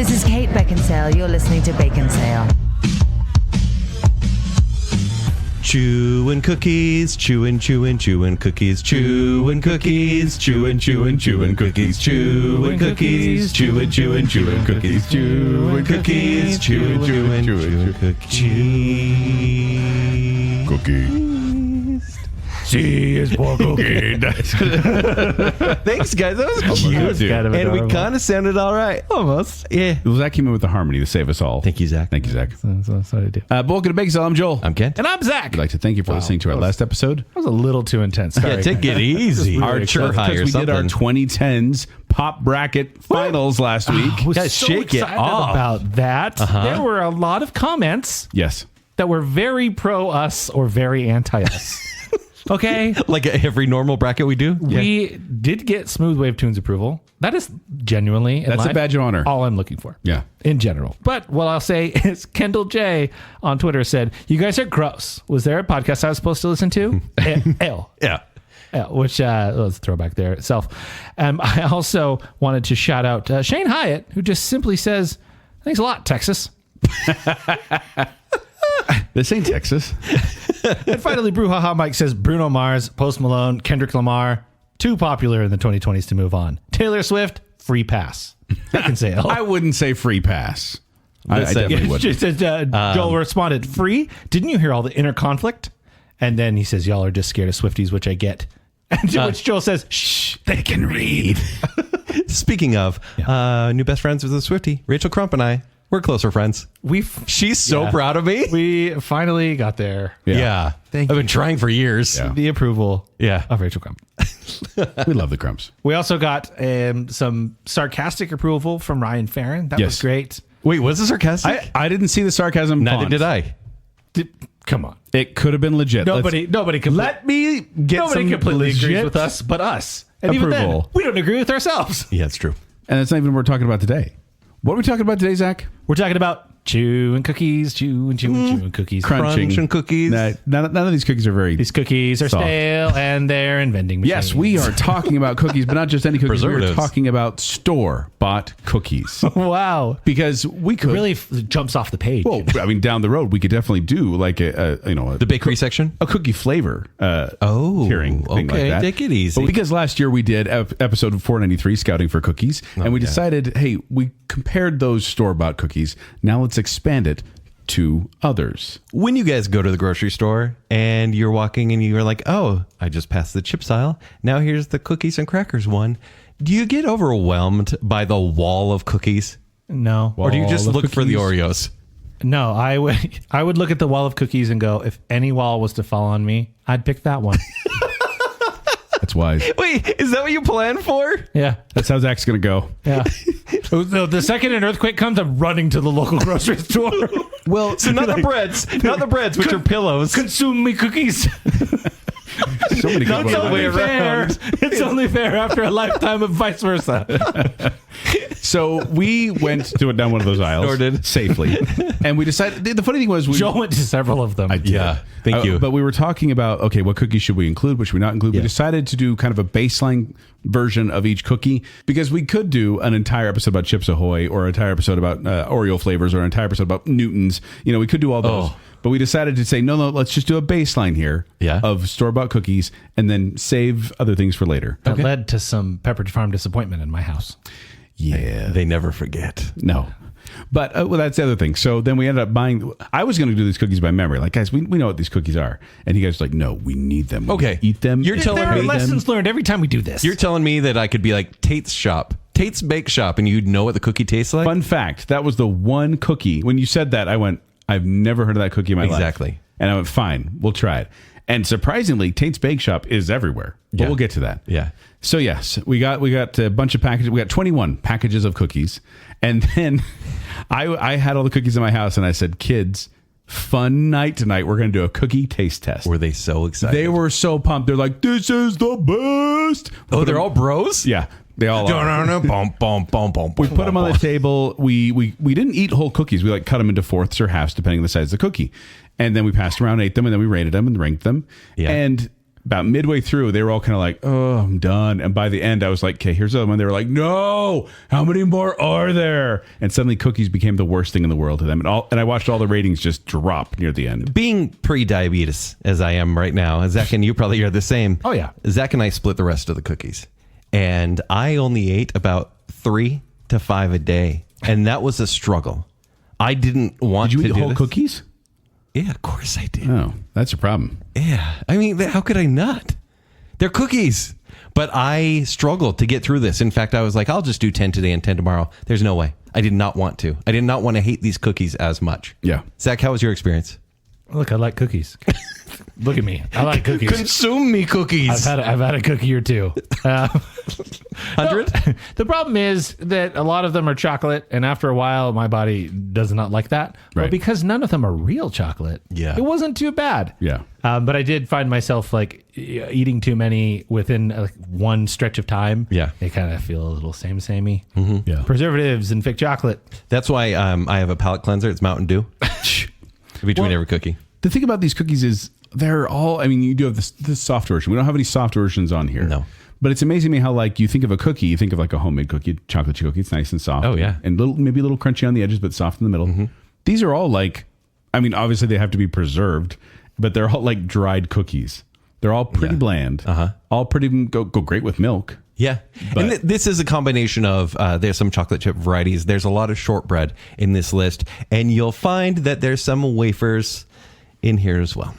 This is Kate Baconsale. You're listening to Baconsale. Chewin' cookies, chewin' cookies, chewin' cookies, chewin' cookies, chewin' cookies, chewin' cookies, chewin' cookies, chewin' cookies. Cookie. C is for cookie. Thanks, guys. That was cute. And we kind of sounded all right. Almost. Yeah. Well, Zach came in with the harmony to save us all. Thank you, Zach. Thank you, Zach. That's what I do. Welcome to Baconsale. I'm Joel. I'm Kent. And I'm Zach. I'd like to thank you for listening to our last episode. That was a little too intense. Sorry. Yeah, take it easy. Archer high or we something. did our 2010s pop bracket finals last week. I was Guys, so shake it excited off. about that. There were a lot of comments Yes. that were very pro us or very anti us. Okay. Like every normal bracket we do? We did get Smooth Wave Tunes approval. That is genuinely That's a badge of honor. all I'm looking for. Yeah. In general. But what I'll say is Kendall J on Twitter said, "You guys are gross. Was there a podcast I was supposed to listen to?" L. Yeah. Which was a throwback there itself. I also wanted to shout out Shane Hyatt, who just simply says, "Thanks a lot, Texas." This ain't Texas. And finally, Brouhaha Mike says Bruno Mars, Post Malone, Kendrick Lamar, too popular in the 2020s to move on. Taylor Swift, free pass. Baconsale. I wouldn't say free pass. I definitely would. Just, Joel responded, "Free? Didn't you hear all the inner conflict?" And then he says, "Y'all are just scared of Swifties," which I get. And to which Joel says, "Shh, they can read." Speaking of, new best friends with the Swiftie, Rachel Crump and I, we're closer friends. She's so proud of me. We finally got there. Yeah. I've been trying for years. Yeah. The approval of Rachel Crump. We love the Crumps. We also got some sarcastic approval from Ryan Farron. That was great. Wait, was this sarcastic? I didn't see the sarcasm. Neither font. did I. Come on. It could have been legit. Nobody Let me get nobody some completely agrees legit with us but us. And even then, approval. we don't agree with ourselves. Yeah, it's true. And that's not even what we're talking about today. What are we talking about today, Zach? We're talking about chewing cookies, chewing cookies. Crunching. Crunch cookies. None of these cookies are very... These cookies are soft. stale and they're in vending machines. Yes, we are talking about cookies, but not just any cookies. We're Preservatives. talking about store-bought cookies. Wow. Because we could... Really jumps off the page. Well, I mean, down the road, we could definitely do like The bakery section? a cookie flavor hearing thing like okay, that. take it easy. But because last year we did episode 493, Scouting for Cookies, and we decided, hey, we compared those store-bought cookies. Now let's expand it to others. When you guys go to the grocery store and you're walking and you're like, oh, I just passed the chips aisle. Now here's the cookies and crackers one. Do you get overwhelmed by the wall of cookies? No. Or do you just Wall of look for the cookies? Oreos? No, I would look at the wall of cookies and go, if any wall was to fall on me, I'd pick that one. That's wise. Wait, is that what you planned for? Yeah. That's how Zach's going to go. Yeah. The second an earthquake comes, I'm running to the local grocery store. Well, So not the breads, which are pillows. Consume me cookies. so many good Not the ones. way around. It's only fair after a lifetime of vice versa. So we went to down one of those aisles Sure did. safely, and we decided. The funny thing was, Joel went to several of them. Yeah, thank you. But we were talking about, okay, what cookies should we include? What should we not include? We decided to do kind of a baseline version of each cookie because we could do an entire episode about Chips Ahoy or an entire episode about Oreo flavors or an entire episode about Newtons. You know, we could do all those. But we decided to say, no, let's just do a baseline here of store-bought cookies and then save other things for later. That led to some Pepperidge Farm disappointment in my house. Yeah. They never forget. No. But well, that's the other thing. So then we ended up buying. I was going to do these cookies by memory. Like, guys, we know what these cookies are. And you guys were like, no, we need them. We Okay. eat them. You're telling There are me lessons learned every time we do this. You're telling me that I could be like Tate's shop, Tate's Bake Shop, and you'd know what the cookie tastes like? Fun fact, that was the one cookie. When you said that, I went, I've never heard of that cookie in my life. Exactly. And I went, fine, we'll try it. And surprisingly, Tate's Bake Shop is everywhere. But we'll get to that. Yeah. So yes, we got a bunch of packages. We got 21 packages of cookies. And then I had all the cookies in my house and I said, kids, fun night tonight. We're going to do a cookie taste test. Were they so excited? They were so pumped. They're like, this is the best. Oh, they're all bros? Yeah. They all are. We put them on the table. We didn't eat whole cookies. We like cut them into fourths or halves depending on the size of the cookie. And then we passed around, ate them, and then we rated them and ranked them. Yeah. And about midway through, they were all kind of like, oh, I'm done. And by the end, I was like, okay, here's the other one. They were like, no, how many more are there? And suddenly cookies became the worst thing in the world to them. And I watched all the ratings just drop near the end. Being pre-diabetes, as I am right now, Zach and you probably are the same. Oh, yeah. Zach and I split the rest of the cookies. And I only ate about 3 to 5 a day. And that was a struggle. I didn't want to do Did you eat whole this. cookies? Yeah, of course I did. Oh, that's a problem. Yeah. I mean, how could I not? They're cookies. But I struggled to get through this. In fact, I was like, I'll just do 10 today and 10 tomorrow. There's no way. I did not want to. I did not want to hate these cookies as much. Yeah. Zach, how was your experience? Look, I like cookies. Look at me. I like cookies. Consume me cookies. I've had a cookie or two. 100? No, the problem is that a lot of them are chocolate, and after a while, my body does not like that. Right. But because none of them are real chocolate, Yeah. it wasn't too bad. Yeah. But I did find myself like eating too many within one stretch of time. Yeah. They kind of feel a little samey. Yeah. Preservatives and fake chocolate. That's why I have a palate cleanser. It's Mountain Dew. Between every cookie. The thing about these cookies is they're all, I mean, you do have this soft version. We don't have any soft versions on here. No. But it's amazing me how, like, you think of a cookie, you think of like a homemade cookie, chocolate chip cookie. It's nice and soft. Oh, yeah. And maybe a little crunchy on the edges, but soft in the middle. These are all like, I mean, obviously they have to be preserved, but they're all like dried cookies. They're all pretty bland. All pretty, go great with milk. Yeah. But- And this is a combination of, there's some chocolate chip varieties. There's a lot of shortbread in this list. And you'll find that there's some wafers in here as well.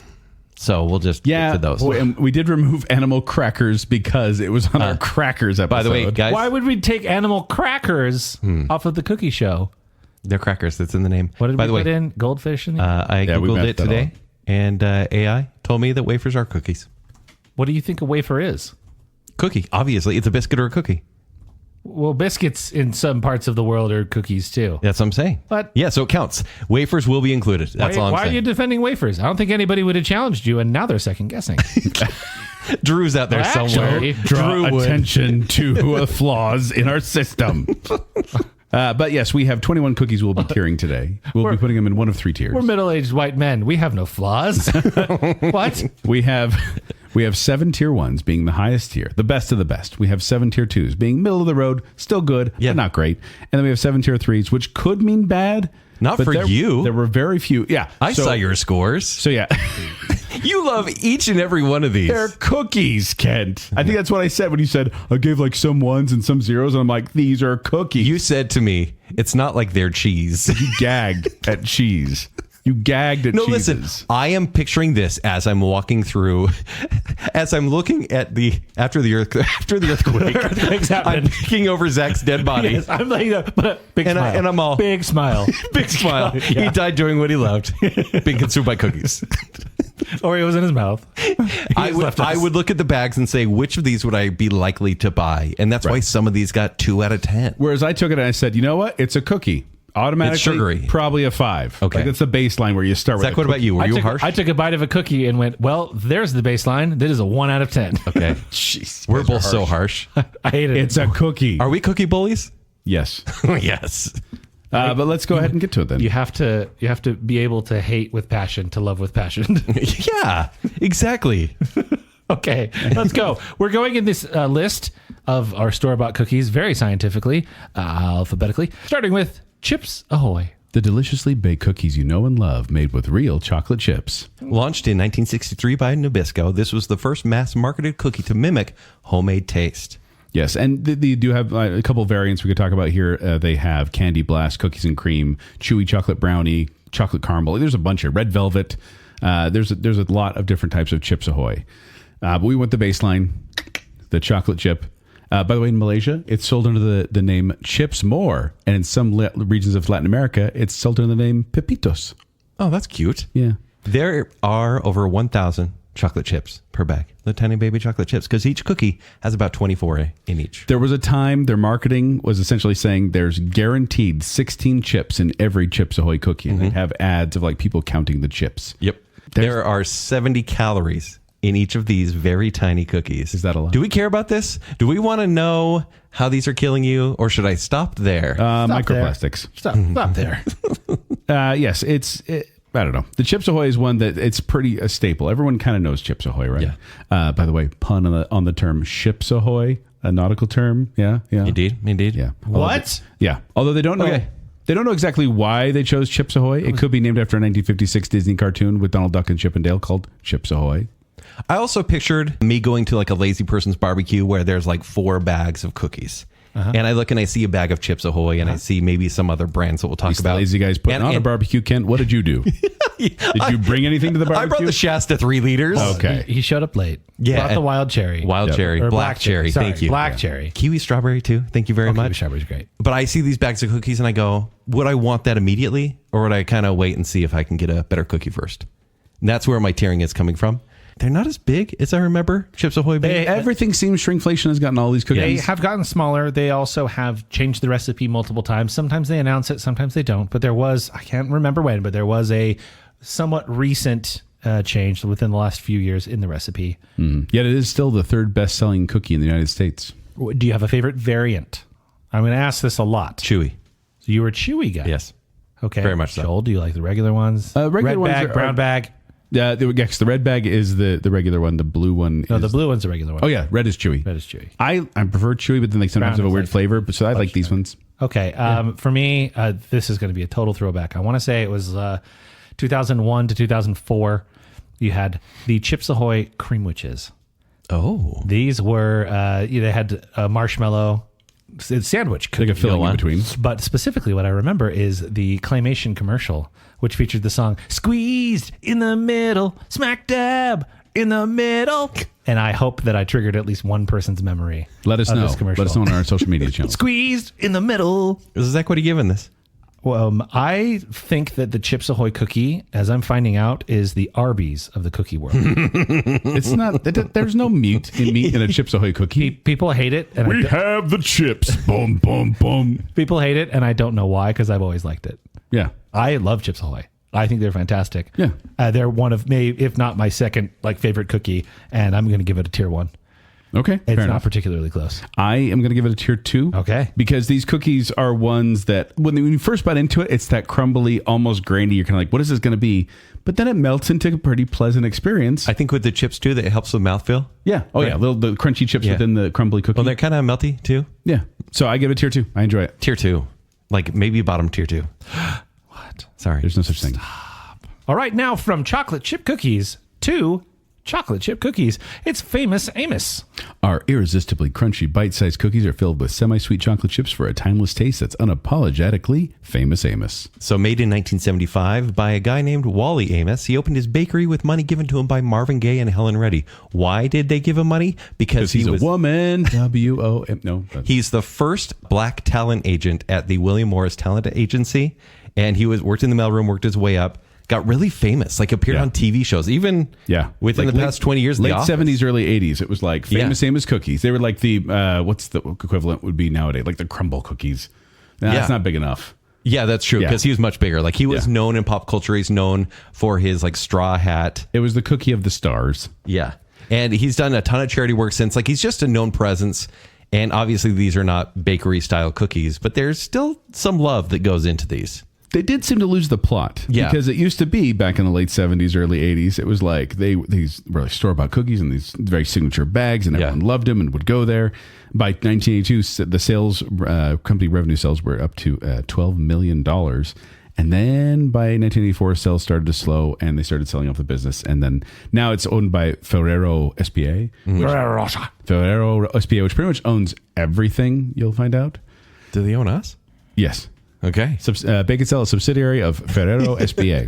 So we'll just get to those. And we did remove animal crackers because it was on our crackers episode. By the way, guys, Why would we take animal crackers off of the cookie show? they're crackers. That's in the name. What did By we the way, put in? Goldfish in there? I Yeah, we Googled messed it that today. all up. And AI told me that wafers are cookies. What do you think a wafer is? Cookie. Obviously, it's a biscuit or a cookie. Well, biscuits in some parts of the world are cookies too. That's what I'm saying. But- yeah, so it counts. Wafers will be included. That's all I'm Why are saying. you defending wafers? I don't think anybody would have challenged you, and now they're second guessing. Drew's out there Well, somewhere. actually, Draw Drew would. attention to flaws in our system. But yes, we have 21 cookies we'll be tiering today. We'll be putting them in one of 3 tiers. We're middle-aged white men. We have no flaws. What? We have 7 tier 1s being the highest tier, the best of the best. We have 7 tier 2s being middle of the road, still good, Yeah. but not great. And then we have 7 tier 3s, which could mean bad. Not but for you. There were very few. Yeah. I saw your scores. So yeah. You love each and every one of these. They're cookies, Kent. I think that's what I said when you said I gave like some 1s and some 0s. And I'm like, these are cookies. You said to me, it's not like they're cheese. You gagged at cheese. You gagged at No, cheeses. listen, I am picturing this as I'm walking through, as I'm looking at after the earthquake. Earthquake's happening. I'm peeking over Zach's dead body. Yes, I'm like, big And smile. I'm all- big smile. Big smile. He died doing what he loved, being consumed by cookies. Oreos in his mouth. I would look at the bags and say, which of these would I be likely to buy? And that's why some of these got 2 out of 10. Whereas I took it and I said, you know what? It's a cookie. Automatically, It's sugary. Probably a 5. Okay. Like that's the baseline where you start with. Zach, what about you? Were you harsh? I took a bite of a cookie and went, well, there's the baseline. That is a 1 out of 10. Okay. Jeez, We're both so harsh. I hated It's it. a cookie. Are we cookie bullies? Yes. Yes. But let's go ahead and get to it then. You have to be able to hate with passion to love with passion. Yeah, exactly. Okay, let's go. We're going in this list of our store-bought cookies very scientifically, alphabetically, starting with Chips Ahoy. The deliciously baked cookies you know and love, made with real chocolate chips. Launched in 1963 by Nabisco, this was the first mass-marketed cookie to mimic homemade taste. Yes, and they do have a couple variants we could talk about here. They have Candy Blast, Cookies and Cream, Chewy Chocolate Brownie, Chocolate Caramel. There's a bunch of Red Velvet. There's a lot of different types of Chips Ahoy. But we went the baseline, the chocolate chip. By the way, in Malaysia, it's sold under the name Chips More. And in some regions of Latin America, it's sold under the name Pepitos. Oh, that's cute. Yeah. There are over 1,000 chocolate chips per bag. The tiny baby chocolate chips, because each cookie has about 24 in each. There was a time their marketing was essentially saying there's guaranteed 16 chips in every Chips Ahoy cookie. And they'd have ads of like people counting the chips. Yep. There are 70 calories in each of these very tiny cookies. Is that a lot? Do we care about this? Do we want to know how these are killing you, or should I stop there? Microplastics. Stop there. Yes, I don't know. The Chips Ahoy is one that it's pretty a staple. Everyone kind of knows Chips Ahoy, right? Yeah. By the way, pun on the term ships ahoy, a nautical term. Yeah. Indeed. Yeah. What? Although they don't know. Okay. They don't know exactly why they chose Chips Ahoy. It could be named after a 1956 Disney cartoon with Donald Duck and Chip and Dale called Chips Ahoy. I also pictured me going to like a lazy person's barbecue where there's like 4 bags of cookies. And I look and I see a bag of Chips Ahoy and I see maybe some other brands that we'll talk These about. lazy guys putting on a barbecue. Kent, what did you do? Did you bring anything to the barbecue? I brought the Shasta 3 liters. Okay. He showed up late. Yeah, Brought the and- wild cherry. Wild cherry, Or black cherry. Sorry, Thank you. Black cherry. Kiwi strawberry too. Thank you very Kiwi much. strawberry's great. But I see these bags of cookies and I go, would I want that immediately? Or would I kind of wait and see if I can get a better cookie first? And that's where my tearing is coming from. They're not as big as I remember Chips Ahoy being. Everything seems shrinkflation has gotten all these cookies. They have gotten smaller. They also have changed the recipe multiple times. Sometimes they announce it, sometimes they don't. But there was, I can't remember when, but there was a somewhat recent change within the last few years in the recipe. Yet it is still the 3rd best-selling cookie in the United States. Do you have a favorite variant? I'm going to ask this a lot. Chewy. So you were a chewy guy. Yes. Okay. Very much so. Joel, do you like the regular ones? Regular Red ones bag, are- brown bag. Yeah, the red bag is the regular one. The blue one No, is... the blue one's the regular one. Oh, yeah. Red is chewy. Red is chewy. I prefer chewy, but then they sometimes Brown have a is weird like flavor. But so I like these ones. Okay. For me, this is going to be a total throwback. I want to say it was 2001 to 2004. You had the Chips Ahoy Cream Witches. Oh. These were, they had a marshmallow sandwich cookie. Like a filling in between. But specifically what I remember is the claymation commercial, which featured the song Squeezed in the Middle, Smack Dab in the Middle. And I hope that I triggered at least one person's memory. Let us of know. This commercial. Let us know on our social media channels. Squeezed in the middle. Zach, what are you giving this? Well, I think that the Chips Ahoy cookie, as I'm finding out, is the Arby's of the cookie world. It's not. There's no meat in a Chips Ahoy cookie. People hate it. And I have the chips. Boom, boom, boom. people hate it, and I don't know why, because I've always liked it. Yeah. I love Chips Ahoy. I think they're fantastic. Yeah. They're one of, maybe, if not my second favorite cookie, and I'm going to give it a tier 1. Okay. It's fair not enough. particularly close. I am going to give it a tier 2. Okay. Because these cookies are ones that when you first bite into it, it's that crumbly, almost grainy. You're kind of like, what is this going to be? But then it melts into a pretty pleasant experience. I think with the chips too, that it helps with mouthfeel. Yeah. Oh, yeah. The crunchy chips Yeah. within the crumbly cookie. Well, they're kind of melty too. Yeah. So I give it tier 2. I enjoy it. Tier 2. Like maybe bottom tier 2. What? Sorry. There's no such thing. All right, now from chocolate chip cookies to chocolate chip cookies, it's Famous Amos. Our irresistibly crunchy bite-sized cookies are filled with semi-sweet chocolate chips for a timeless taste that's unapologetically Famous Amos. So made in 1975 by a guy named Wally Amos, he opened his bakery with money given to him by Marvin Gaye and Helen Reddy. Why did they give him money? Because He's a woman. W-O-M. No. He's the first black talent agent at the William Morris Talent Agency, and he worked in the mailroom, worked his way up, got really famous, appeared on TV shows, even within the past 20 years. Late The Office. 70s, early 80s. It was like Famous Amos cookies. They were like the, what's the equivalent would be nowadays? Like the crumble cookies. Nah, It's not big enough. Yeah, that's true, because he was much bigger. He was known in pop culture. He's known for his straw hat. It was the cookie of the stars. Yeah. And he's done a ton of charity work since. He's just a known presence. And obviously these are not bakery style cookies, but there's still some love that goes into these. They did seem to lose the plot. Yeah. Because it used to be back in the late 70s, early 80s, it was like these were store-bought cookies in these very signature bags, and everyone loved them and would go there. By 1982, the sales, company revenue sales were up to $12 million. And then by 1984, sales started to slow, and they started selling off the business. And then now it's owned by Ferrero SPA. Ferrero SPA, which pretty much owns everything, you'll find out. Do they own us? Yes. Okay. Baconsale, a subsidiary of Ferrero SPA.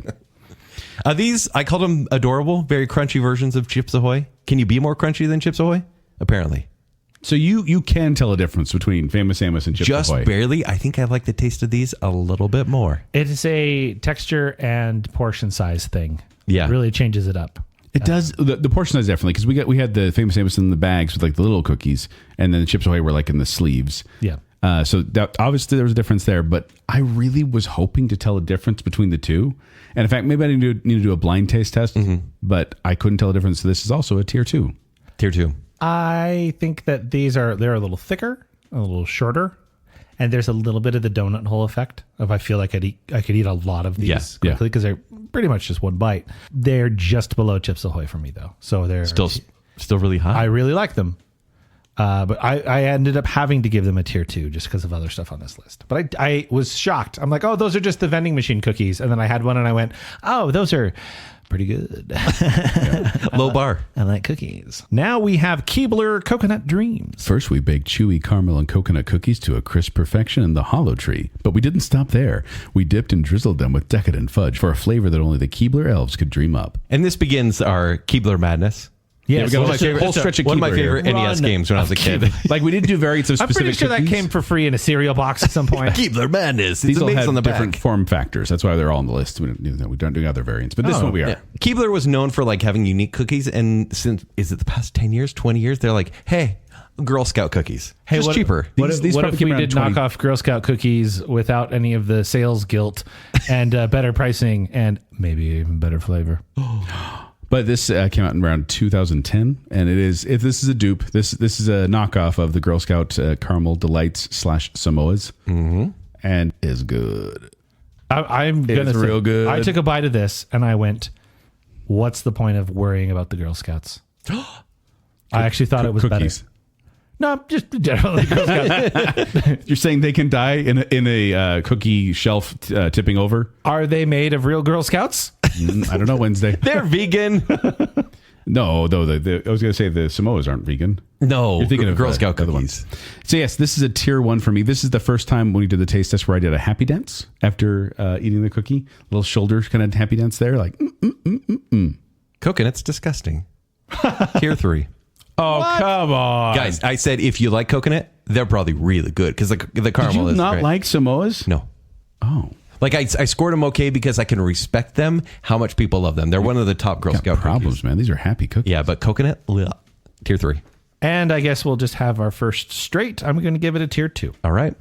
These, I called them adorable, very crunchy versions of Chips Ahoy. Can you be more crunchy than Chips Ahoy? Apparently. So you can tell a difference between Famous Amos and Chips Just Ahoy. barely. I think I like the taste of these a little bit more. It is a texture and portion size thing. Yeah. It really changes it up. It does. The portion size definitely, because we had the Famous Amos in the bags with the little cookies, and then the Chips Ahoy were in the sleeves. Yeah. So that, obviously there was a difference there, but I really was hoping to tell a difference between the two. And in fact, maybe I need to do a blind taste test, but I couldn't tell a difference. So this is also a tier 2. Tier 2. I think that they're a little thicker, a little shorter, And there's a little bit of the donut hole effect of I feel like I could eat a lot of these quickly because they're pretty much just one bite. They're just below Chips Ahoy for me though. So they're still really high. I really like them. But I ended up having to give them a tier 2 just because of other stuff on this list. But I was shocked. I'm like, oh, those are just the vending machine cookies. And then I had one and I went, oh, those are pretty good. Low bar. I like cookies. Now we have Keebler Coconut Dreams. First, we baked chewy caramel and coconut cookies to a crisp perfection in the Hollow Tree. But we didn't stop there. We dipped and drizzled them with decadent fudge for a flavor that only the Keebler elves could dream up. And this begins our Keebler madness. Yes, we got one of my favorite NES games when I was a kid. Like we didn't do variants of I'm specific pretty sure cookies. that came for free in a cereal box at some point. Keebler madness. These all have on the different back. form factors. That's why they're all on the list. We don't do other variants, but this one we are. Yeah. Keebler was known for like having unique cookies, and since is it the past 10 years, 20 years, they're like, hey, Girl Scout cookies. Hey, just cheaper. What These if probably we came around did 20. knock off Girl Scout cookies without any of the sales guilt and better pricing and maybe even better flavor? But this came out in around 2010, and this is a dupe. This is a knockoff of the Girl Scout Caramel Delights / Samoas, and is good. I'm gonna say, real good. I took a bite of this and I went, "What's the point of worrying about the Girl Scouts?" I actually thought it was cookies. better. No, just generally Girl Scouts. You're saying they can die in a cookie shelf tipping over? Are they made of real Girl Scouts? I don't know. Wednesday. They're vegan. No, though I was going to say the Samoas aren't vegan. No, You're thinking of Girl Scout other cookies. ones. So yes, this is a tier 1 for me. This is the first time when we did the taste test where I did a happy dance after eating the cookie. Little shoulder kind of happy dance there, like. Coconut's disgusting. Tier 3. Oh, come on. Guys, I said if you like coconut, they're probably really good because the caramel Did you is not great. like Samoas? No. Oh. Like I scored them okay because I can respect them, how much people love them. They're one of the top Girl Scout Problems, cookies. man. These are happy cookies. Yeah, but coconut, bleh. Tier 3. And I guess we'll just have our first straight. I'm going to give it a tier 2. All right.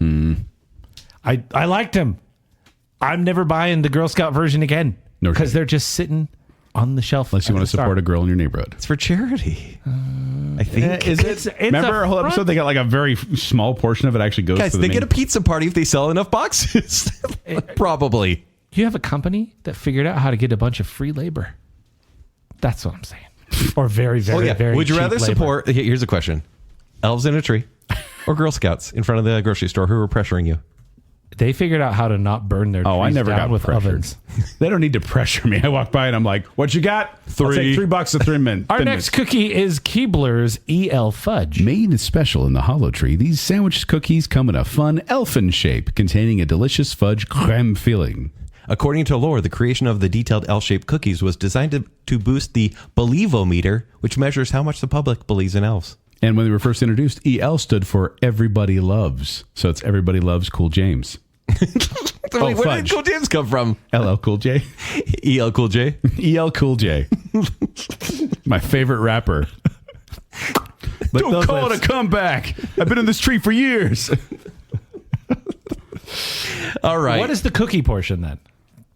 I liked them. I'm never buying the Girl Scout version again No because shame. they're just sitting on the shelf. Unless you at want the to support start. a girl in your neighborhood. It's for charity. I think. It's Remember a our whole front- episode? They got like a very small portion of it actually goes Guys, to the they main. get a pizza party if they sell enough boxes. Probably. You have a company that figured out how to get a bunch of free labor. That's what I'm saying. Or very, very, very Would you cheap rather labor. support? Here's a question: elves in a tree, or Girl Scouts in front of the grocery store who are pressuring you? They figured out how to not burn their trees I never down got with pressured. ovens. They don't need to pressure me. I walk by and I'm like, "What you got? I'll take $3 a 3 minute." Our next cookie is Keebler's EL Fudge. Made special in the Hollow Tree, these sandwich cookies come in a fun elfin shape containing a delicious fudge creme filling. According to lore, the creation of the detailed L-shaped cookies was designed to boost the believometer, which measures how much the public believes in elves. And when they were first introduced, EL stood for Everybody Loves. So it's Everybody Loves Cool James. Wait, where fudge. did Cool James come from? LL Cool J. EL Cool J. EL Cool J. My favorite rapper. Don't call it a comeback. I've been in this tree for years. All right. What is the cookie portion then?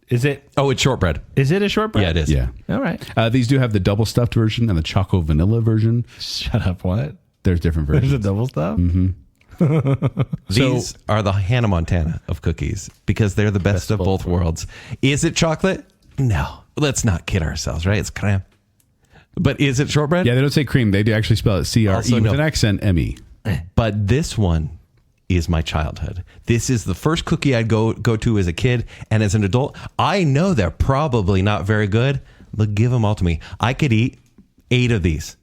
Is it Oh, it's shortbread. a shortbread? Yeah, it is. Yeah. All right. These do have the double stuffed version and the choco vanilla version. Shut up. What? There's different There's versions. a double stuff? These are the Hannah Montana of cookies because they're the best of both worlds. Is it chocolate? No. Let's not kid ourselves, right? It's creme. But is it shortbread? Yeah, they don't say cream. They do actually spell it CRE Also, with no. an accent, ME. But this one is my childhood. This is the first cookie I'd go to as a kid, and as an adult, I know they're probably not very good, but give them all to me. I could eat 8 of these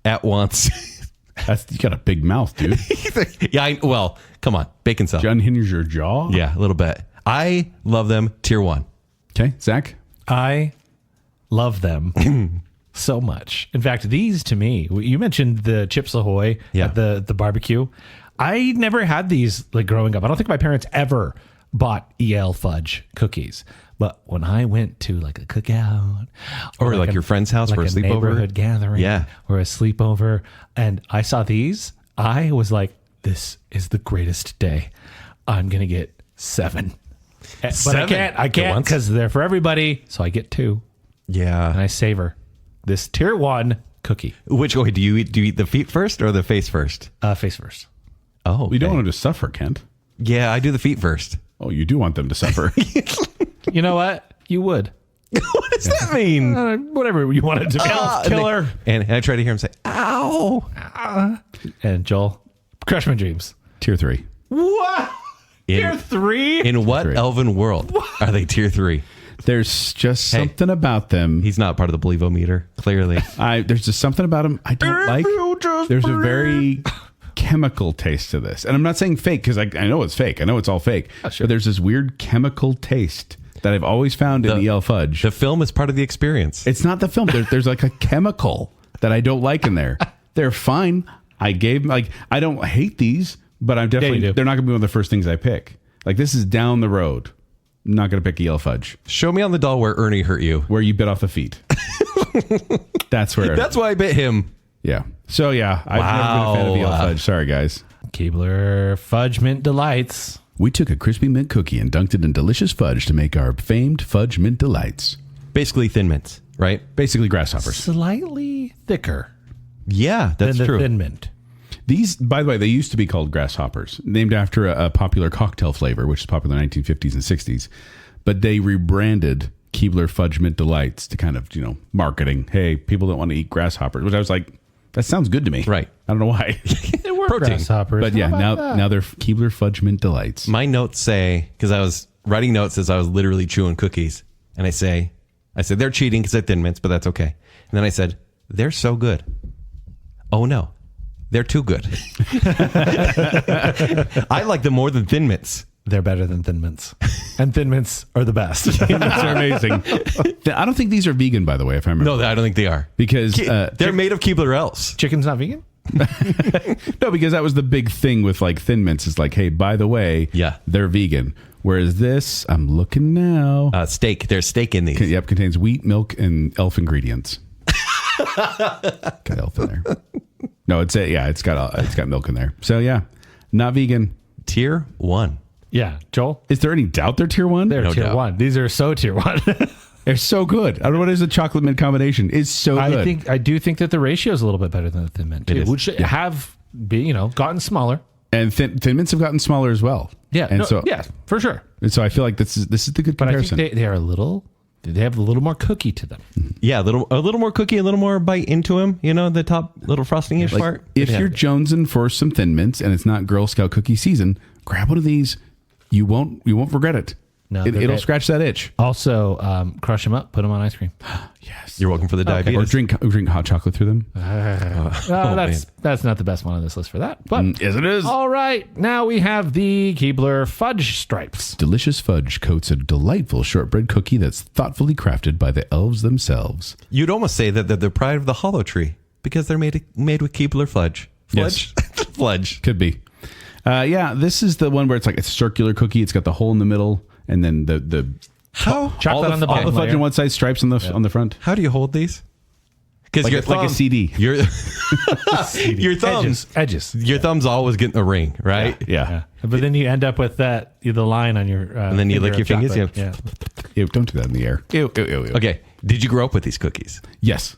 at once. You got a big mouth, dude. Yeah, well, come on, Baconsale. You unhinge your jaw? Yeah, a little bit. I love them. Tier 1. Okay, Zach? I love them so much. In fact, these to me, you mentioned the Chips Ahoy at the barbecue. I never had these like growing up. I don't think my parents ever bought EL fudge cookies. But when I went to like a cookout Or like your friend's house for a sleepover. neighborhood gathering, Yeah. or a sleepover, and I saw these, I was like, this is the greatest day. I'm going to get 7. But 7? I can't because they're for everybody. So I get 2 Yeah. and I savor this tier 1 cookie. Which way do you eat? Do you eat the feet first or the face first? Face first. Oh, We don't want him to suffer, Kent. Yeah, I do the feet first. Oh, you do want them to suffer. You know what? You would. What does that mean? Whatever you want it to be. Killer. And I try to hear him say, ow. And Joel, crush my dreams. Tier 3. What? Tier 3? In what Tier 3. elven world are they tier 3? There's just something about them. He's not part of the Believo-meter, clearly. There's just something about them I don't like. There's a very chemical taste to this. And I'm not saying fake because I know it's fake. I know it's all fake. Oh, sure. But there's this weird chemical taste that I've always found in EL fudge. The film is part of the experience. It's not the film. There's like a chemical that I don't like in there. They're fine. I don't hate these, but I'm definitely, they're not going to be one of the first things I pick. Like this is down the road. I'm not going to pick EL fudge. Show me on the doll where Ernie hurt you. Where you bit off the feet. That's where. That's why I bit him. Yeah. So yeah, I've never been a fan of EL fudge. Sorry, guys. Keebler Fudge Mint Delights. We took a crispy mint cookie and dunked it in delicious fudge to make our famed fudge mint delights. Basically Thin Mints, right? Basically grasshoppers. Slightly thicker Yeah, that's than the true. Thin Mint. These, by the way, they used to be called grasshoppers, named after a popular cocktail flavor, which is popular in the 1950s and 60s. But they rebranded Keebler Fudge Mint Delights to kind of, marketing. Hey, people don't want to eat grasshoppers, which I was like, that sounds good to me. Right. I don't know why. They were Protein. grasshoppers. But yeah, How about now they're Keebler Fudge Mint Delights. My notes say, because I was writing notes as I was literally chewing cookies, and I said they're cheating because they're Thin Mints, but that's okay. And then I said, they're so good. Oh no, they're too good. I like them more than Thin Mints. they're better than Thin Mints. And Thin Mints are the best. They're amazing. I don't think these are vegan, by the way, if I remember. No, I don't think they are. Because they're made of Keebler elves. Chicken's not vegan? no, because that was the big thing with like Thin Mints. Is like, hey, by the way, they're vegan. Whereas this, I'm looking now. Steak. There's steak in these. Yep, contains wheat, milk, and elf ingredients. Got elf in there. No, it's got milk in there. So yeah, not vegan. Tier 1. Yeah. Joel? Is there any doubt they're tier 1? They're No tier doubt. 1. These are so tier 1. They're so good. I don't know what is the chocolate mint combination. It's so good. I do think that the ratio is a little bit better than the Thin Mint, too, is. which have gotten smaller. And Thin Mints have gotten smaller as well. Yeah. And yeah, for sure. And so I feel like this is the good But comparison. I think they are they have a little more cookie to them. Yeah, a little more cookie, a little more bite into him. The top little frosting-ish Like, part. if you're jonesing for some Thin Mints and it's not Girl Scout cookie season, grab one of these. You won't regret it. No, It'll scratch that itch. Also, crush them up, put them on ice cream. Yes. You're welcome for the diabetes. Or drink hot chocolate through them. That's not the best one on this list for that. But Yes, it is. all right, now we have the Keebler Fudge Stripes. Delicious fudge coats a delightful shortbread cookie that's thoughtfully crafted by the elves themselves. You'd almost say that they're the pride of the hollow tree because they're made with Keebler fudge. Yes. Fudge. Could be. This is the one where it's like a circular cookie. It's got the hole in the middle, and then the How Chocolate on the all bottom the fudge layer. on one side, stripes on the front. How do you hold these? Because Like like a CD. Your thumbs. Edges. Your thumb's always getting a ring, right? Yeah. But then you end up with the line on your And then you lick your fingers. chocolate. Yeah. Ew, don't do that in the air. Ew, ew, ew, ew. Okay. Did you grow up with these cookies Yes.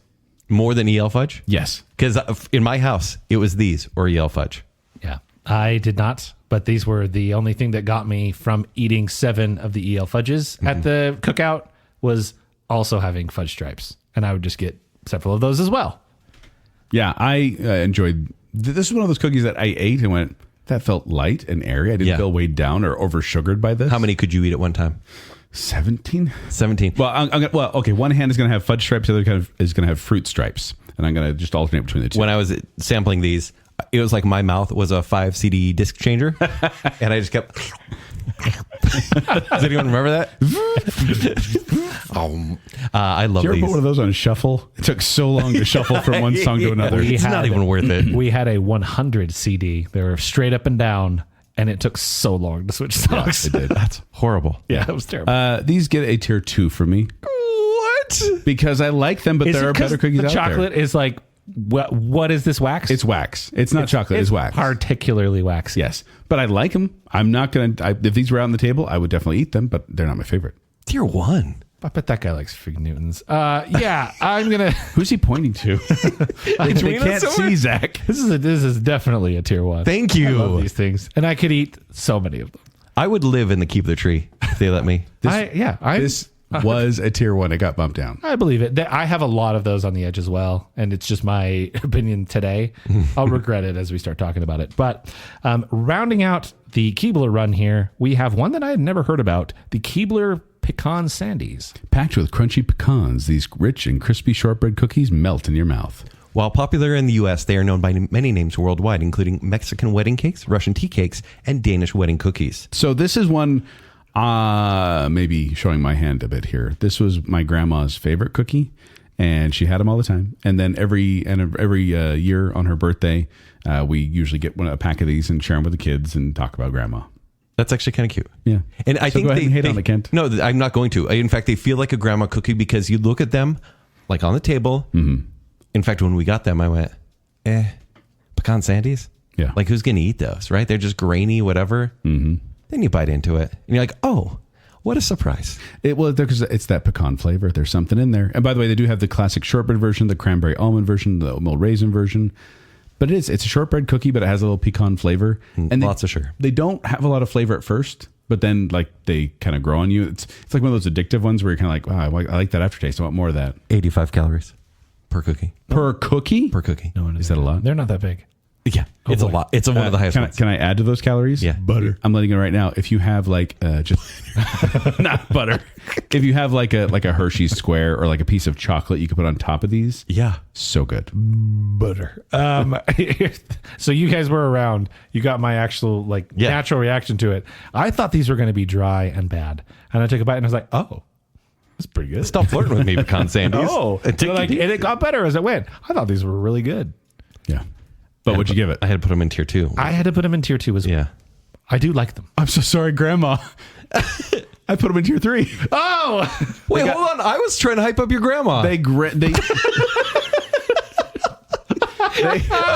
more than EL fudge? Yes. Because in my house, it was these or EL fudge. Yeah. I did not, but these were the only thing that got me from eating 7 of the EL fudges at the cookout was also having fudge stripes. And I would just get several of those as well. Yeah, I enjoyed. This is one of those cookies that I ate and went, that felt light and airy. I didn't feel weighed down or over sugared by this. How many could you eat at one time? 17? 17. Well, okay. One hand is going to have fudge stripes. The other is going to have fruit stripes. And I'm going to just alternate between the two. When I was sampling these, it was like my mouth was a 5 CD disc changer. And I just kept... Does anyone remember that? I love Did you ever these. put one of those on shuffle? It took so long to shuffle from one song to another. It's not even worth it. We had a 100 CD. They were straight up and down, and it took so long to switch songs. It did. That's horrible. Yeah, it was terrible. These get a tier 2 from me What? because I like them, but Is there it are 'cause better cookies the out chocolate there. is like, what is this wax? It's wax. It's not chocolate. It's wax. Particularly waxy. Yes, but I like them. I'm not gonna. If these were out on the table, I would definitely eat them. But they're not my favorite. Tier 1. I bet that guy likes Fig Newtons. Yeah, I'm gonna. Who's he pointing to? they can't see Zach. This is definitely a tier 1. Thank I you. love these things, and I could eat so many of them. I would live in the Keebler tree if they let me. This was a tier 1. It got bumped down. I believe it. I have a lot of those on the edge as well, and it's just my opinion today. I'll regret it as we start talking about it. But rounding out the Keebler run here, we have one that I had never heard about: the Keebler Pecan Sandies. Packed with crunchy pecans, these rich and crispy shortbread cookies melt in your mouth. While popular in the U.S., they are known by many names worldwide, including Mexican wedding cakes, Russian tea cakes, and Danish wedding cookies. So this is one, maybe showing my hand a bit here. This was my grandma's favorite cookie, and she had them all the time. And then every year on her birthday, we usually get a pack of these and share them with the kids and talk about grandma. That's actually kind of cute. Yeah. And I think go ahead and hate on it, Kent. No, I'm not going to. In fact, they feel like a grandma cookie because you look at them like on the table. Mm-hmm. In fact, when we got them, I went, pecan sandies? Yeah. Like, who's going to eat those, right? They're just grainy, whatever. Mm-hmm. Then you bite into it and you're like, oh, what a surprise. Because it's that pecan flavor. There's something in there. And by the way, they do have the classic shortbread version, the cranberry almond version, the oatmeal raisin version. But it's a shortbread cookie, but it has a little pecan flavor. And lots of sugar. They don't have a lot of flavor at first, but then like they kind of grow on you. It's like one of those addictive ones where you're kind of like, wow, I like that aftertaste. I want more of that. 85 calories per cookie. Per cookie? Per cookie. No, is that a lot? They're not that big. Yeah, it's a lot. It's one of the highest ones. Can I add to those calories? Yeah. Butter. I'm letting it right now. If you have like just not butter. If you have like a Hershey's square or like a piece of chocolate you could put on top of these. Yeah. So good. Butter. So you guys were around. You got my actual natural reaction to it. I thought these were going to be dry and bad. And I took a bite and I was like, oh, that's pretty good. Stop flirting with me, pecan sandies. Oh, and it got better as it went. I thought these were really good. Yeah. But what'd you give it? I had to put them in tier 2. I had to put them in tier 2 as well. Yeah. I do like them. I'm so sorry, Grandma. I put them in tier 3. Oh! Wait, hold on. I was trying to hype up your grandma. I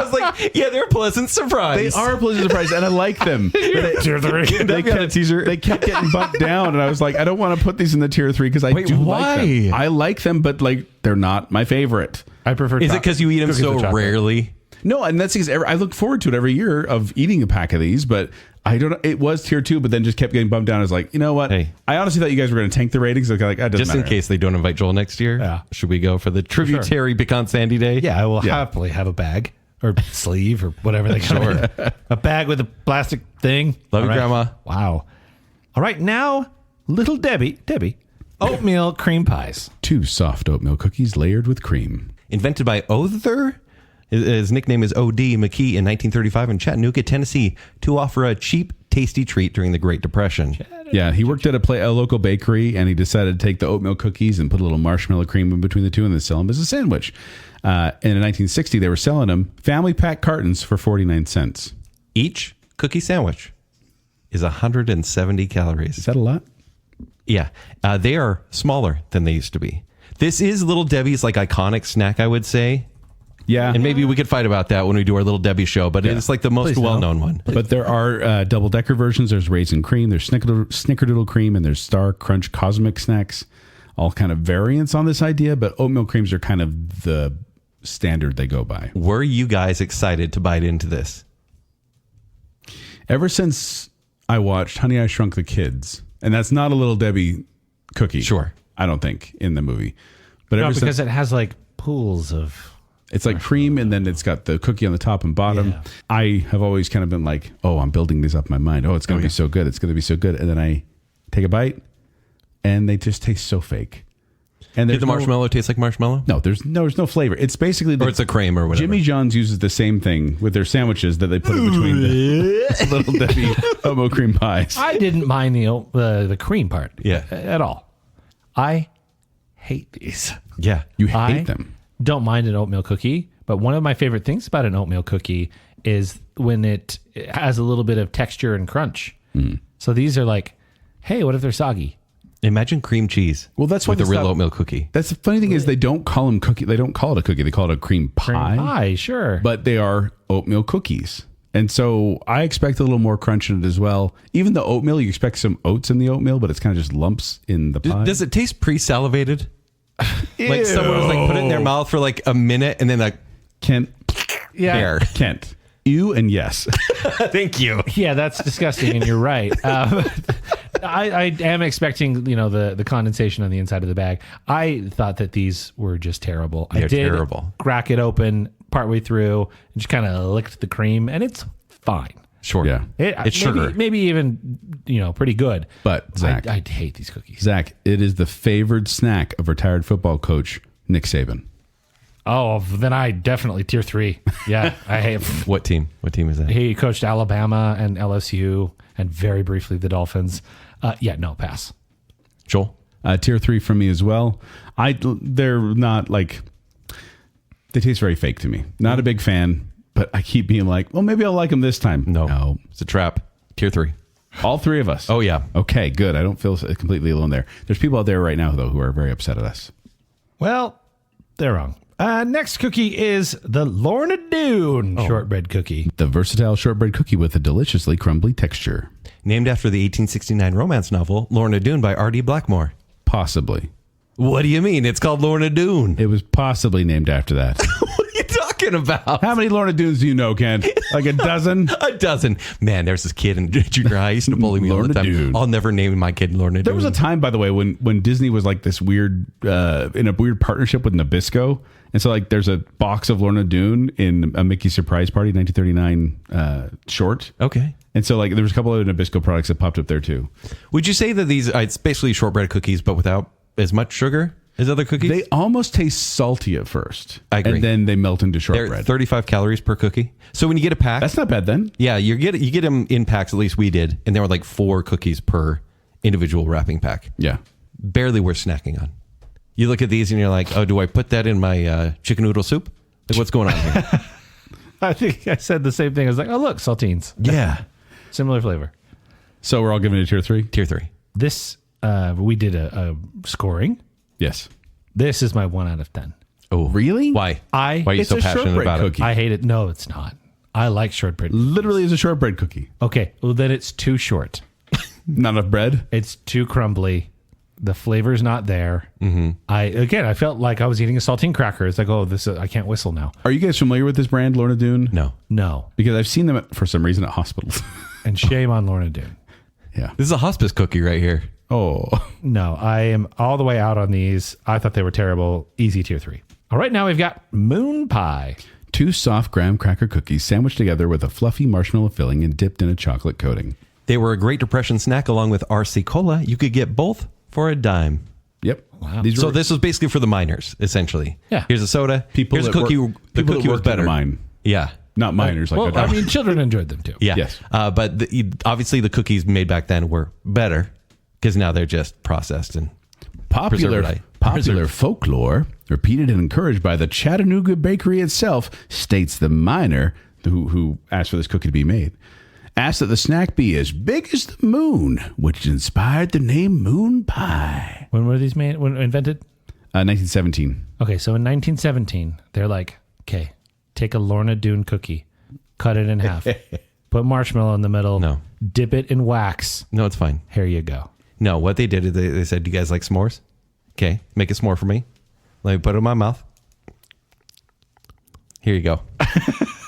was like, yeah, they're a pleasant surprise. They are a pleasant surprise, and I like them. Tier 3. They kept getting bumped down, and I was like, I don't want to put these in the tier 3 because I do like them. I like them, but like they're not my favorite. I prefer. Is it because you eat them so rarely? No, and that's because I look forward to it every year of eating a pack of these, but I don't know. It was tier 2, but then just kept getting bumped down. I was like, you know what? Hey. I honestly thought you guys were going to tank the ratings. Like, that doesn't just matter. in case they don't invite Joel next year. Should we go for the tributary pecan sandy day? Yeah, I will happily have a bag or sleeve or whatever they call it. A bag with a plastic thing. Love you, Grandma. Wow. All right, now Little Debbie, oatmeal cream pies. 2 soft oatmeal cookies layered with cream. Invented by Other. His nickname is O.D. McKee in 1935 in Chattanooga, Tennessee, to offer a cheap, tasty treat during the Great Depression. Yeah, he worked at a local bakery, and he decided to take the oatmeal cookies and put a little marshmallow cream in between the two and then sell them as a sandwich. And in 1960, they were selling them family pack cartons for 49 cents. Each cookie sandwich is 170 calories. Is that a lot? Yeah. They are smaller than they used to be. This is Little Debbie's iconic snack, I would say. Yeah. And maybe we could fight about that when we do our Little Debbie show, but it's like the most well-known one. But there are double-decker versions. There's Raisin Cream, there's Snickerdoodle Cream, and there's Star Crunch Cosmic Snacks. All kind of variants on this idea, but oatmeal creams are kind of the standard they go by. Were you guys excited to bite into this? Ever since I watched Honey, I Shrunk the Kids, and that's not a Little Debbie cookie. Sure. I don't think, in the movie. But No, because it has pools of... It's like cream, and then it's got the cookie on the top and bottom. Yeah. I have always kind of been like, oh, I'm building these up in my mind. Oh, it's going to be so good. It's going to be so good. And then I take a bite, and they just taste so fake. And did the marshmallow taste like marshmallow? No, there's no flavor. It's basically... Or it's a cream or whatever. Jimmy John's uses the same thing with their sandwiches that they put in between the Little Debbie oatmeal cream pies. I didn't mind the cream part at all. I hate these. Yeah. You hate them. Don't mind an oatmeal cookie, but one of my favorite things about an oatmeal cookie is when it has a little bit of texture and crunch. So these are like, hey, what if they're soggy? Imagine cream cheese. Well, that's with a real oatmeal cookie. That's the funny thing is they don't call them cookie. They don't call it a cookie. They call it a cream pie. Cream pie, sure. But they are oatmeal cookies. And so I expect a little more crunch in it as well. Even the oatmeal, you expect some oats in the oatmeal, but it's kind of just lumps in the pie. Does it taste pre-salivated? Like someone was like put it in their mouth for like a minute and then like Kent. Yeah. there. Kent. You and yes. Thank you. Yeah, that's disgusting, and you're right. I am expecting, the condensation on the inside of the bag. I thought that these were just terrible. I They're did terrible. crack it open partway through and just kind of licked the cream, and it's fine. Sure. Yeah. It's sugar. Maybe even, pretty good. But Zach, I hate these cookies. Zach, it is the favored snack of retired football coach Nick Saban. Oh, then I definitely tier 3. Yeah, I hate. What team? What team is that? He coached Alabama and LSU and very briefly the Dolphins. Pass. Joel? Tier 3 from me as well. They're not like, they taste very fake to me. Not a big fan, but I keep being like, well, maybe I'll like them this time. No. It's a trap. Tier 3. All three of us. Oh, yeah. Okay, good. I don't feel completely alone there. There's people out there right now, though, who are very upset at us. Well, they're wrong. Next cookie is the Lorna Doone shortbread cookie. The versatile shortbread cookie with a deliciously crumbly texture. Named after the 1869 romance novel Lorna Doone by R.D. Blackmore. Possibly. What do you mean? It's called Lorna Doone. It was possibly named after that. What are you talking about? How many Lorna Doones do you know, Ken? Like a dozen? A dozen. Man, there's this kid in junior high. He used to bully me all the Lorna time. Doone. I'll never name my kid Lorna Doone. There was a time, by the way, when Disney was like this weird, in a weird partnership with Nabisco. And so like there's a box of Lorna Doone in a Mickey Surprise Party 1939 short. Okay. And so like there was a couple of Nabisco products that popped up there too. Would you say that these, it's basically shortbread cookies, but without as much sugar as other cookies? They almost taste salty at first. I agree. And then they melt into They're shortbread. 35 calories per cookie. So when you get a pack, That's not bad then. yeah, you get them in packs. At least we did, and there were like 4 cookies per individual wrapping pack. Yeah. Barely worth snacking on. You look at these and you're like, oh, do I put that in my chicken noodle soup? Like, what's going on here? I think I said the same thing. I was like, oh, look, saltines. Yeah. Similar flavor. So we're all giving it a tier 3? Tier 3. This, we did a scoring. Yes. This is my 1 out of 10. Oh, Really? Why? Why are you It's so a passionate shortbread about cookie. I hate it. No, it's not. I like shortbread. Literally is a shortbread cookie. Okay, well, then it's too short. Not enough bread. It's too crumbly. The flavor's not there. Mm-hmm. I felt like I was eating a saltine cracker. It's like, oh, I can't whistle now. Are you guys familiar with this brand, Lorna Doone? No. No. Because I've seen them for some reason at hospitals. And shame on Lorna Doone. Yeah. This is a hospice cookie right here. Oh. No, I am all the way out on these. I thought they were terrible. Easy tier 3. All right, now we've got moon pie. 2 soft graham cracker cookies sandwiched together with a fluffy marshmallow filling and dipped in a chocolate coating. They were a Great Depression snack along with RC Cola. You could get both for a dime. Yep. Wow. So this was basically for the miners, essentially. Yeah. Here's a soda. People Here's a that cookie. work- The people that cookie was worked in a better. mine. Yeah. Not miners like Well, that. I mean, children enjoyed them too. yeah. Yes. But obviously the cookies made back then were better because now they're just processed and Popular Preserved. folklore, repeated and encouraged by the Chattanooga bakery itself, states the miner who asked for this cookie to be made, asked that the snack be as big as the moon, which inspired the name moon pie. When were these made? When invented? 1917. Okay, so in 1917, they're like, okay, take a Lorna Doone cookie, cut it in half, put marshmallow in the middle, No. dip it in wax. no, it's fine. Here you go. No, what they did is they said, do you guys like s'mores? Okay, make a s'more for me. Let me put it in my mouth. Here you go.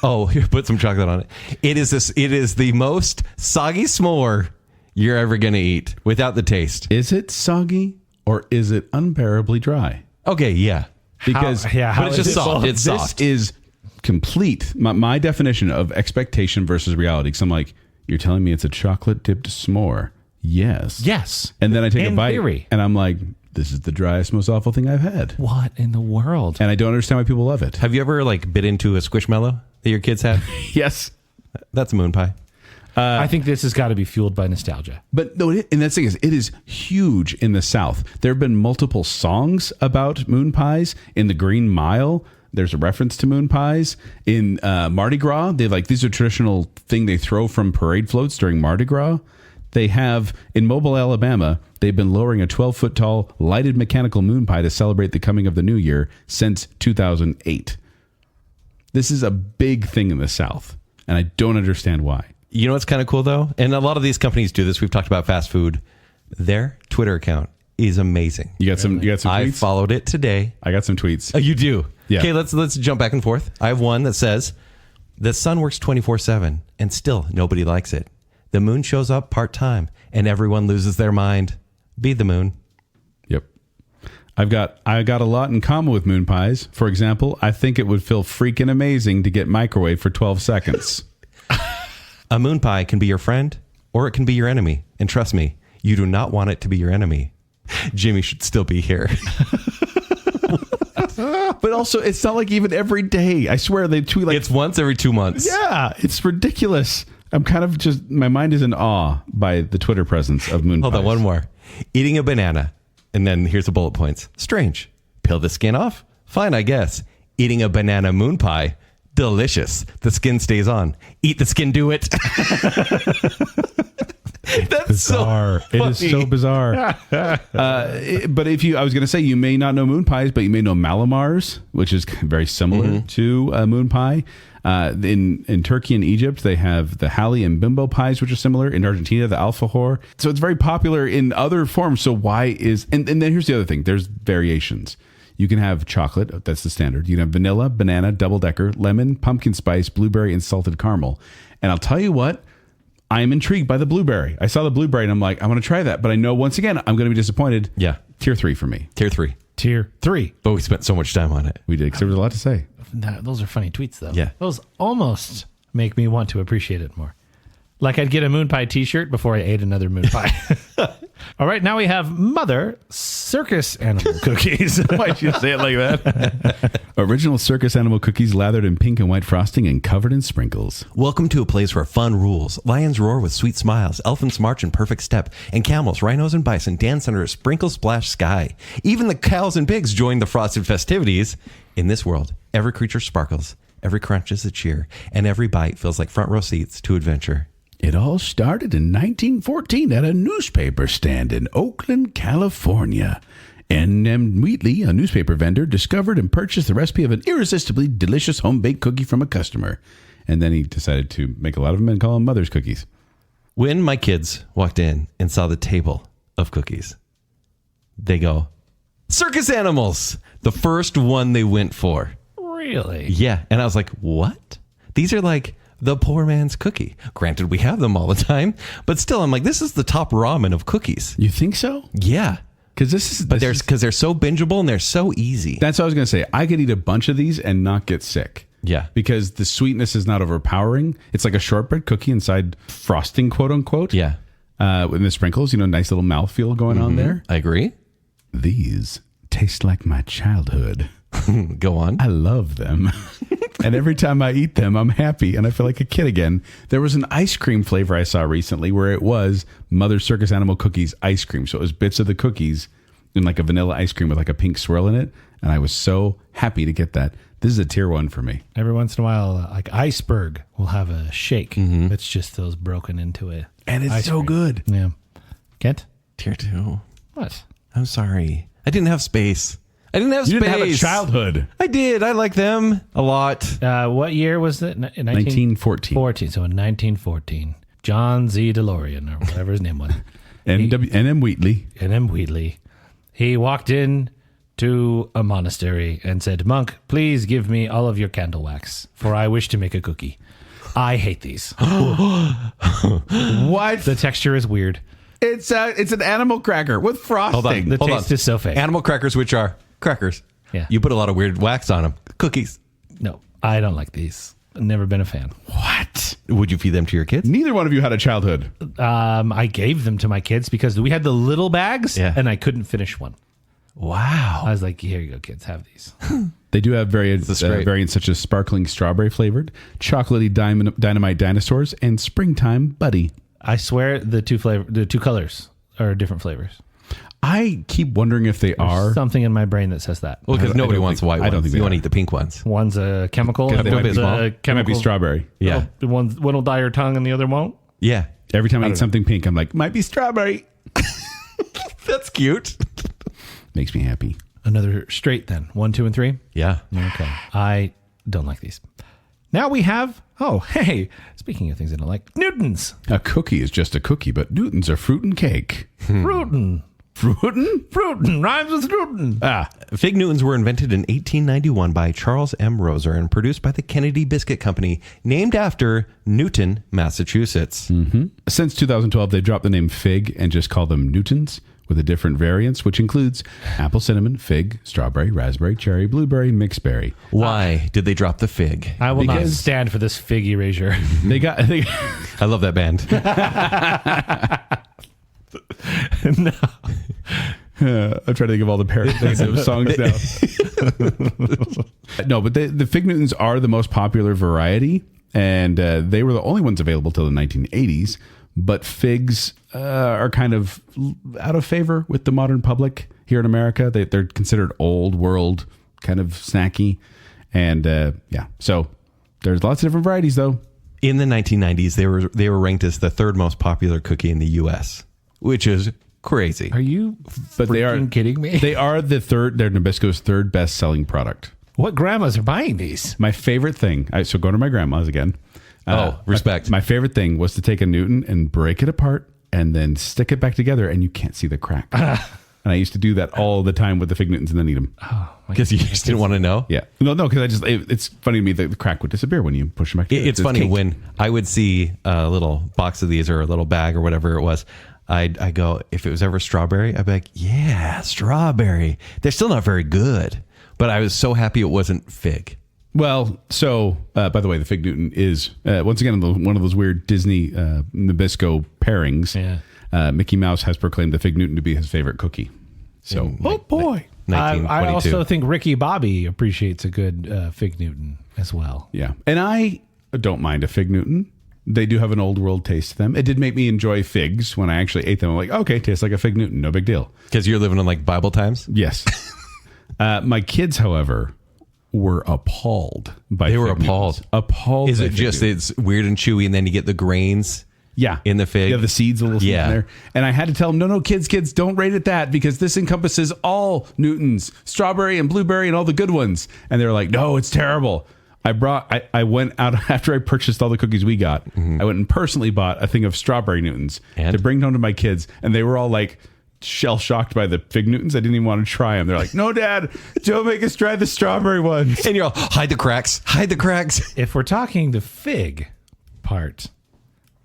Oh, here, put some chocolate on it. It is the most soggy s'more you're ever going to eat without the taste. Is it soggy or is it unbearably dry? Okay, yeah. Because But it's just soft. It's soft. This is complete. My definition of expectation versus reality. Because I'm like, you're telling me it's a chocolate dipped s'more. Yes. Yes. And then I take In a bite theory. and I'm like, this is the driest, most awful thing I've had. What in the world? And I don't understand why people love it. Have you ever like bit into a squishmallow that your kids had? Yes. That's moon pie. I think this has got to be fueled by nostalgia. But no, and that's the thing is, it is huge in the South. There have been multiple songs about moon pies. In the Green Mile, there's a reference to moon pies. In Mardi Gras, they like these are traditional thing they throw from parade floats during Mardi Gras. They have in Mobile, Alabama, they've been lowering a 12-foot tall lighted mechanical moon pie to celebrate the coming of the new year since 2008. This is a big thing in the South. and I don't understand why. You know what's kind of cool, though? And a lot of these companies do this. We've talked about fast food. Their Twitter account is amazing. You got some tweets? I followed it today. I got some tweets. Oh, you do? Yeah. Okay, let's jump back and forth. I have one that says, the sun works 24/7 and still nobody likes it. The moon shows up part-time and everyone loses their mind. Be the moon. Yep. I got a lot in common with moon pies. For example, I think it would feel freaking amazing to get microwaved for 12 seconds. A moon pie can be your friend or it can be your enemy. And trust me, you do not want it to be your enemy. Jimmy should still be here. But also, it's not like even every day. I swear they tweet like... It's once every 2 months. Yeah, it's ridiculous. I'm kind of just... My mind is in awe by the Twitter presence of moon pies. Hold on, one more. Eating a banana. And then here's the bullet points. Strange. Peel the skin off? Fine, I guess. Eating a banana moon pie? Delicious. The skin stays on. Eat the skin, do it. That's bizarre. So funny. It is so bizarre. But I was going to say, you may not know moon pies, but you may know Malamars, which is very similar to moon pie. In Turkey and Egypt, they have the Hali and Bimbo pies, which are similar. In Argentina, the alfajor. So it's very popular in other forms. So why is... And then here's the other thing. There's variations. You can have chocolate. That's the standard. You can have vanilla, banana, double-decker, lemon, pumpkin spice, blueberry, and salted caramel. And I'll tell you what, I am intrigued by the blueberry. I saw the blueberry and I'm like, I want to try that. But I know, once again, I'm going to be disappointed. Yeah. Tier 3 for me. Tier 3. Tier 3. But we spent so much time on it. We did, because there was a lot to say. Those are funny tweets, though. Yeah. Those almost make me want to appreciate it more. Like I'd get a moon pie t-shirt before I ate another moon pie. All right, now we have Mother Circus Animal Cookies. Why'd you say it like that? Original circus animal cookies lathered in pink and white frosting and covered in sprinkles. Welcome to a place where fun rules. Lions roar with sweet smiles. Elephants march in perfect step. And camels, rhinos, and bison dance under a sprinkle splash sky. Even the cows and pigs join the frosted festivities. In this world, every creature sparkles. Every crunch is a cheer. And every bite feels like front row seats to adventure. It all started in 1914 at a newspaper stand in Oakland, California. N.M. Wheatley, a newspaper vendor, discovered and purchased the recipe of an irresistibly delicious home-baked cookie from a customer. And then he decided to make a lot of them and call them Mother's cookies. When my kids walked in and saw the table of cookies, they go, circus animals! The first one they went for. Really? Yeah. And I was like, what? These are like the poor man's cookie. Granted, we have them all the time, but still, I'm like, this is the top ramen of cookies. You think so? Yeah. Because they're so bingeable and they're so easy. That's what I was going to say. I could eat a bunch of these and not get sick. Yeah. Because the sweetness is not overpowering. It's like a shortbread cookie inside frosting, quote unquote. Yeah. With the sprinkles, nice little mouthfeel going on there. I agree. These taste like my childhood. Go on. I love them. And every time I eat them, I'm happy and I feel like a kid again. There was an ice cream flavor I saw recently where it was Mother Circus Animal Cookies ice cream. So it was bits of the cookies in like a vanilla ice cream with like a pink swirl in it. And I was so happy to get that. This is a tier 1 for me. Every once in a while, like Iceberg will have a shake. It's just those broken into it. And it's so good. Yeah. Kent? Tier 2. What? I'm sorry. I didn't have space. You didn't have a childhood. I did. I like them a lot. What year was it? 1914. So in 1914, John Z. DeLorean, or whatever his name was. N.M. Wheatley. N.M. Wheatley. He walked in to a monastery and said, "Monk, please give me all of your candle wax, for I wish to make a cookie. I hate these." What? The texture is weird. It's an animal cracker with frosting. The taste is so fake. Animal crackers, which are crackers. Yeah. You put a lot of weird wax on them. Cookies. No, I don't like these. I've never been a fan. What? Would you feed them to your kids? Neither one of you had a childhood. I gave them to my kids because we had the little bags and I couldn't finish one. Wow. I was like, here you go, kids, have these. They do have variants such as sparkling strawberry flavored, chocolatey dynamite dinosaurs, and springtime buddy. I swear the two colors are different flavors. I keep wondering if they are. Something in my brain that says that. Well, because nobody wants white ones. I don't think you they want to are. eat the pink ones. One's a chemical. They And might be small. one's It might be strawberry. Yeah. One will dye your tongue and the other won't. Yeah. Every time I eat something pink, I'm like, might be strawberry. That's cute. Makes me happy. Another straight then. 1, 2, and 3. Yeah. Okay. I don't like these. Now we have, speaking of things I don't like, Newtons. A cookie is just a cookie, but Newtons are fruit and cake. Fruitin'. Fruitin'. Rhymes with Newton. Fig Newtons were invented in 1891 by Charles M. Roser and produced by the Kennedy Biscuit Company, named after Newton, Massachusetts. Since 2012, they've dropped the name Fig and just call them Newtons, with a different variants, which includes apple, cinnamon, fig, strawberry, raspberry, cherry, blueberry, mixed berry. Why did they drop the fig? I will not stand for this fig erasure. I love that band. No. I'm trying to think of all the parodies of songs now. No, but the Fig Newtons are the most popular variety, and they were the only ones available till the 1980s. But figs are kind of out of favor with the modern public here in America. They're considered old world, kind of snacky. And so there's lots of different varieties, though. In the 1990s, they were ranked as the third most popular cookie in the U.S., which is crazy. Are you kidding me? They are they're Nabisco's third best-selling product. What grandmas are buying these? My favorite thing, so going to my grandma's again. Respect. My favorite thing was to take a Newton and break it apart and then stick it back together, and you can't see the crack. And I used to do that all the time with the Fig Newtons and then eat them. Because you just didn't want to know? Yeah. No, because it's funny to me that the crack would disappear when you push them back together. It's funny cake. When I would see a little box of these or a little bag or whatever it was, I'd go, if it was ever strawberry, I'd be like, yeah, strawberry. They're still not very good. But I was so happy it wasn't fig. Well, so, by the way, the Fig Newton is, once again, one of those weird Disney Nabisco pairings. Yeah. Mickey Mouse has proclaimed the Fig Newton to be his favorite cookie. So, boy. I also think Ricky Bobby appreciates a good Fig Newton as well. Yeah. And I don't mind a Fig Newton. They do have an old world taste to them. It did make me enjoy figs when I actually ate them. I'm like, okay, tastes like a Fig Newton. No big deal. Because you're living in like Bible times? Yes. My kids, however, were appalled by They were appalled. Appalled. Is it just it's weird and chewy and then you get the grains? Yeah. In the fig? Yeah, the seeds, a little seed in there. And I had to tell them, no, kids, don't rate it that because this encompasses all Newtons, strawberry and blueberry and all the good ones. And they were like, no, it's terrible. I went out after I purchased all the cookies we got. I went and personally bought a thing of strawberry Newtons to bring home to my kids. And they were all like shell shocked by the Fig Newtons. I didn't even want to try them. They're like, no, Dad, don't make us try the strawberry ones. And you're all, hide the cracks. If we're talking the fig part,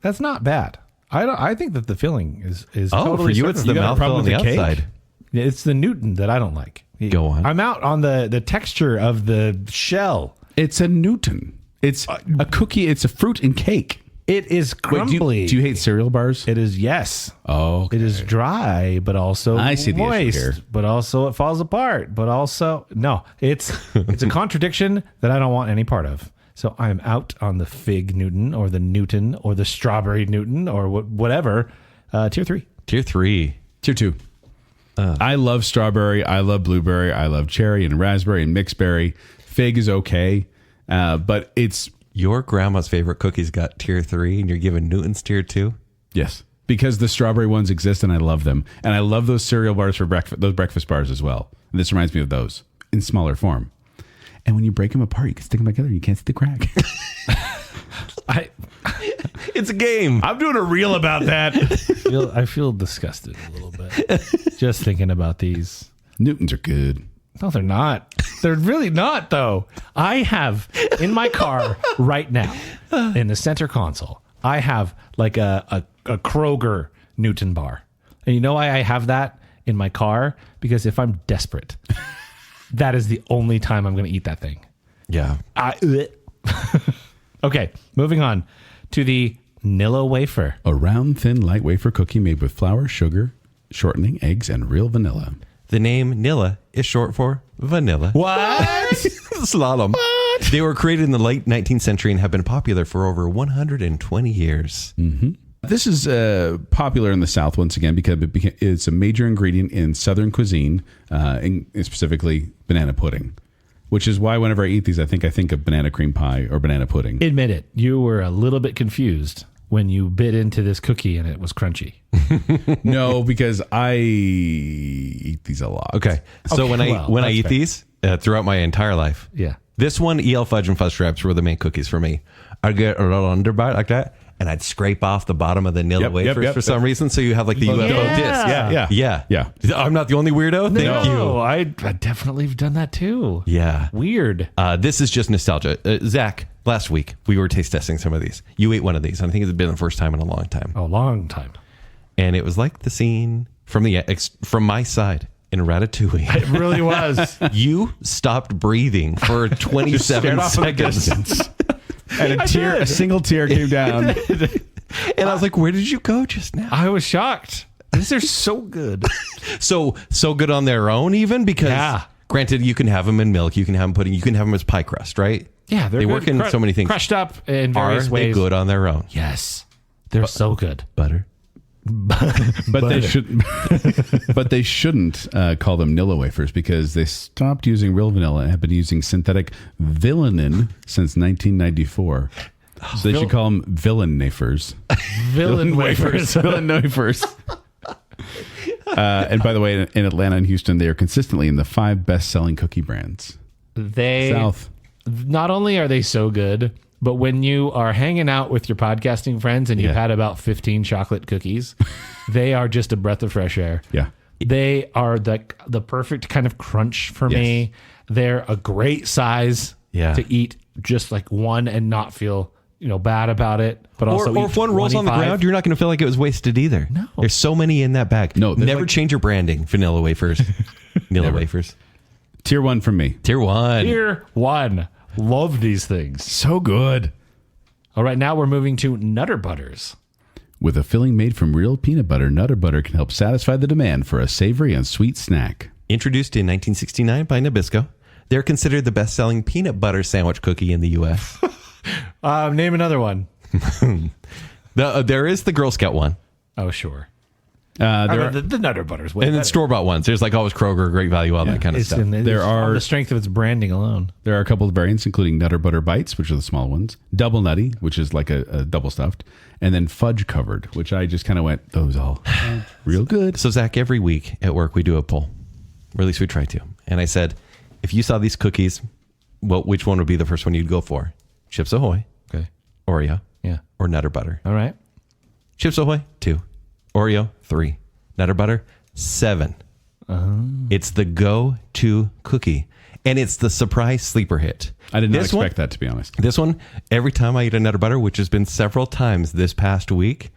that's not bad. I think that the filling is totally for you it's the mouthful on the outside. It's the Newton that I don't like. Go on. I'm out on the texture of the shell. It's a Newton. It's a cookie. It's a fruit and cake. It is crumbly. Do you hate cereal bars? It is, yes. Oh, okay. It is dry, but also I see the issue here. But also it falls apart. But also, no, it's a contradiction that I don't want any part of. So I'm out on the Fig Newton or the Newton or the Strawberry Newton or whatever. Tier 3. Tier 3. Tier 2. I love strawberry. I love blueberry. I love cherry and raspberry and mixed berry. Fig is okay, but it's... Your grandma's favorite cookies got tier 3 and you're giving Newton's tier 2? Yes, because the strawberry ones exist and I love them. And I love those cereal bars for breakfast, those breakfast bars as well. And this reminds me of those in smaller form. And when you break them apart, you can stick them together and you can't see the crack. It's a game. I'm doing a reel about that. I feel disgusted a little bit just thinking about these. Newtons are good. No, they're not. They're really not, though. I have in my car right now, in the center console, I have like a Kroger Newton bar. And you know why I have that in my car? Because if I'm desperate, that is the only time I'm going to eat that thing. Yeah. Okay, moving on to the Nilla wafer. A round, thin, light wafer cookie made with flour, sugar, shortening, eggs, and real vanilla. The name Nilla is short for vanilla. What? Slalom. What? They were created in the late 19th century and have been popular for over 120 years. Mm-hmm. This is popular in the South, once again, because it's a major ingredient in Southern cuisine, specifically banana pudding, which is why whenever I eat these, I think of banana cream pie or banana pudding. Admit it. You were a little bit confused when you bit into this cookie and it was crunchy. No, because I eat these a lot. Okay. So when I eat these throughout my entire life, yeah, This one, EL Fudge and Fudge Stripes were the main cookies for me. I'd get a little underbite like that, and I'd scrape off the bottom of the Nilla wafers for some reason, so you have like the UFO disc. Yeah. I'm not the only weirdo. Thank you. I definitely have done that too. Yeah. Weird. This is just nostalgia. Zach, last week, we were taste testing some of these. You ate one of these. I think it's been the first time in a long time. A long time. And it was like the scene from my side in Ratatouille. It really was. You stopped breathing for 27 seconds. And a single tear came down. And I was like, where did you go just now? I was shocked. These are so good. So good on their own, even because granted, you can have them in milk, you can have them pudding, you can have them as pie crust, right? Yeah, they work in so many things. Crushed up in various ways. Are they good on their own? Yes, they're so good. Butter. But they should. But they shouldn't call them Nilla wafers because they stopped using real vanilla and have been using synthetic villainin since 1994. So they should call them villain wafers. Villain wafers. Villain wafers. And by the way, in Atlanta and Houston, they are consistently in the 5 best-selling cookie brands. Not only are they so good, but when you are hanging out with your podcasting friends and you've had about 15 chocolate cookies, they are just a breath of fresh air. Yeah. They are the perfect kind of crunch for me. They're a great size to eat just like one and not feel bad about it. But also, or if one rolls on the ground, you're not going to feel like it was wasted either. No. There's so many in that bag. No, never change your branding. Vanilla wafers. Nilla wafers. Tier 1 from me. Tier 1. Tier 1. Love these things. So good. All right, now we're moving to Nutter Butters. With a filling made from real peanut butter, Nutter Butter can help satisfy the demand for a savory and sweet snack. Introduced in 1969 by Nabisco, they're considered the best-selling peanut butter sandwich cookie in the U.S. Name another one. There is the Girl Scout one. Oh, sure. The Nutter Butters. And then store-bought ones. There's like always Kroger, Great Value, all that kind of stuff. On the strength of its branding alone. There are a couple of variants, including Nutter Butter Bites, which are the small ones, Double Nutty, which is like a double stuffed, and then Fudge Covered, which I just kind of went, those all real good. So, Zach, every week at work, we do a poll. Or at least we try to. And I said, if you saw these cookies, which one would be the first one you'd go for? Chips Ahoy. Okay. Oreo. Yeah. Or Nutter Butter. All right. Chips Ahoy, 2. Oreo, 3. Nutter Butter, 7. It's the go-to cookie. And it's the surprise sleeper hit. I did not expect that, to be honest. This one, every time I eat a Nutter Butter, which has been several times this past week,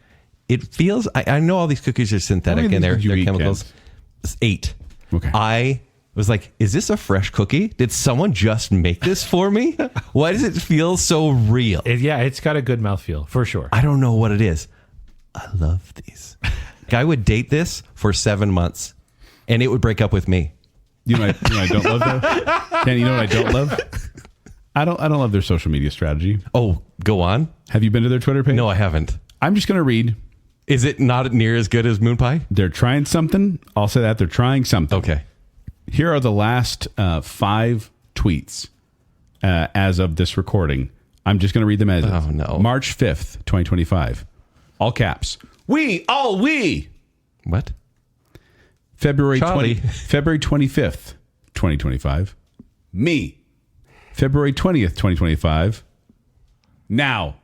it feels... I know all these cookies are synthetic and they're chemicals. It's 8. Okay. I was like, is this a fresh cookie? Did someone just make this for me? Why does it feel so real? It's got a good mouthfeel, for sure. I don't know what it is. I love these. I would date this for 7 months, and it would break up with me. You know what I don't love, though? Dan, you know what I don't love? I don't love their social media strategy. Oh, go on. Have you been to their Twitter page? No, I haven't. I'm just going to read. Is it not near as good as Moon Pie? They're trying something. I'll say that. They're trying something. Okay. Here are the last 5 tweets as of this recording. I'm just going to read them as Oh, no. March 5th, 2025. All caps. We. What? February Charlie. 25th, 2025. Me. February 20th, 2025. Now.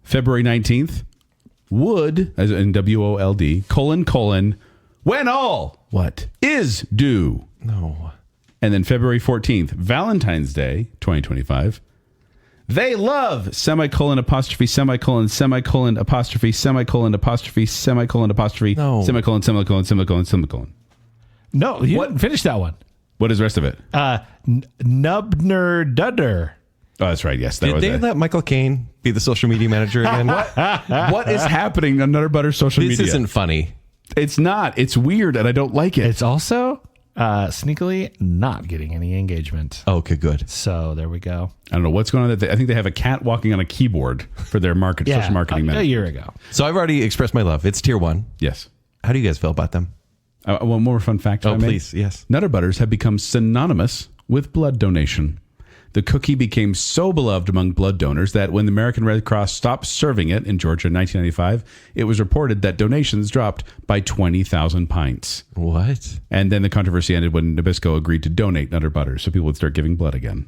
February 19th. Would, as in WOLD, : when all what is due. No. And then February 14th, Valentine's Day, 2025. They love : apostrophe, semicolon, semicolon, apostrophe, semicolon, apostrophe, semicolon, apostrophe, No. semicolon, semicolon, semicolon, semicolon. No, you didn't finish that one. What is the rest of it? Nubner Dudder. Oh, that's right. Yes, that Did was they it. let Michael Caine be the social media manager again? What is happening on Nutter Butter social This media? isn't funny. It's not. It's weird, and I don't like it. It's also sneakily not getting any engagement. Okay, good. So there we go. I don't know what's going on. I think they have a cat walking on a keyboard for their social marketing a manager. year ago. So I've already expressed my love. It's tier 1. Yes. How do you guys feel about them? One more fun fact. if Oh, I may. please. Yes. Nutter Butters have become synonymous with blood donation. The cookie became so beloved among blood donors that when the American Red Cross stopped serving it in Georgia in 1995, it was reported that donations dropped by 20,000 pints. What? And then the controversy ended when Nabisco agreed to donate Nutter Butter so people would start giving blood again.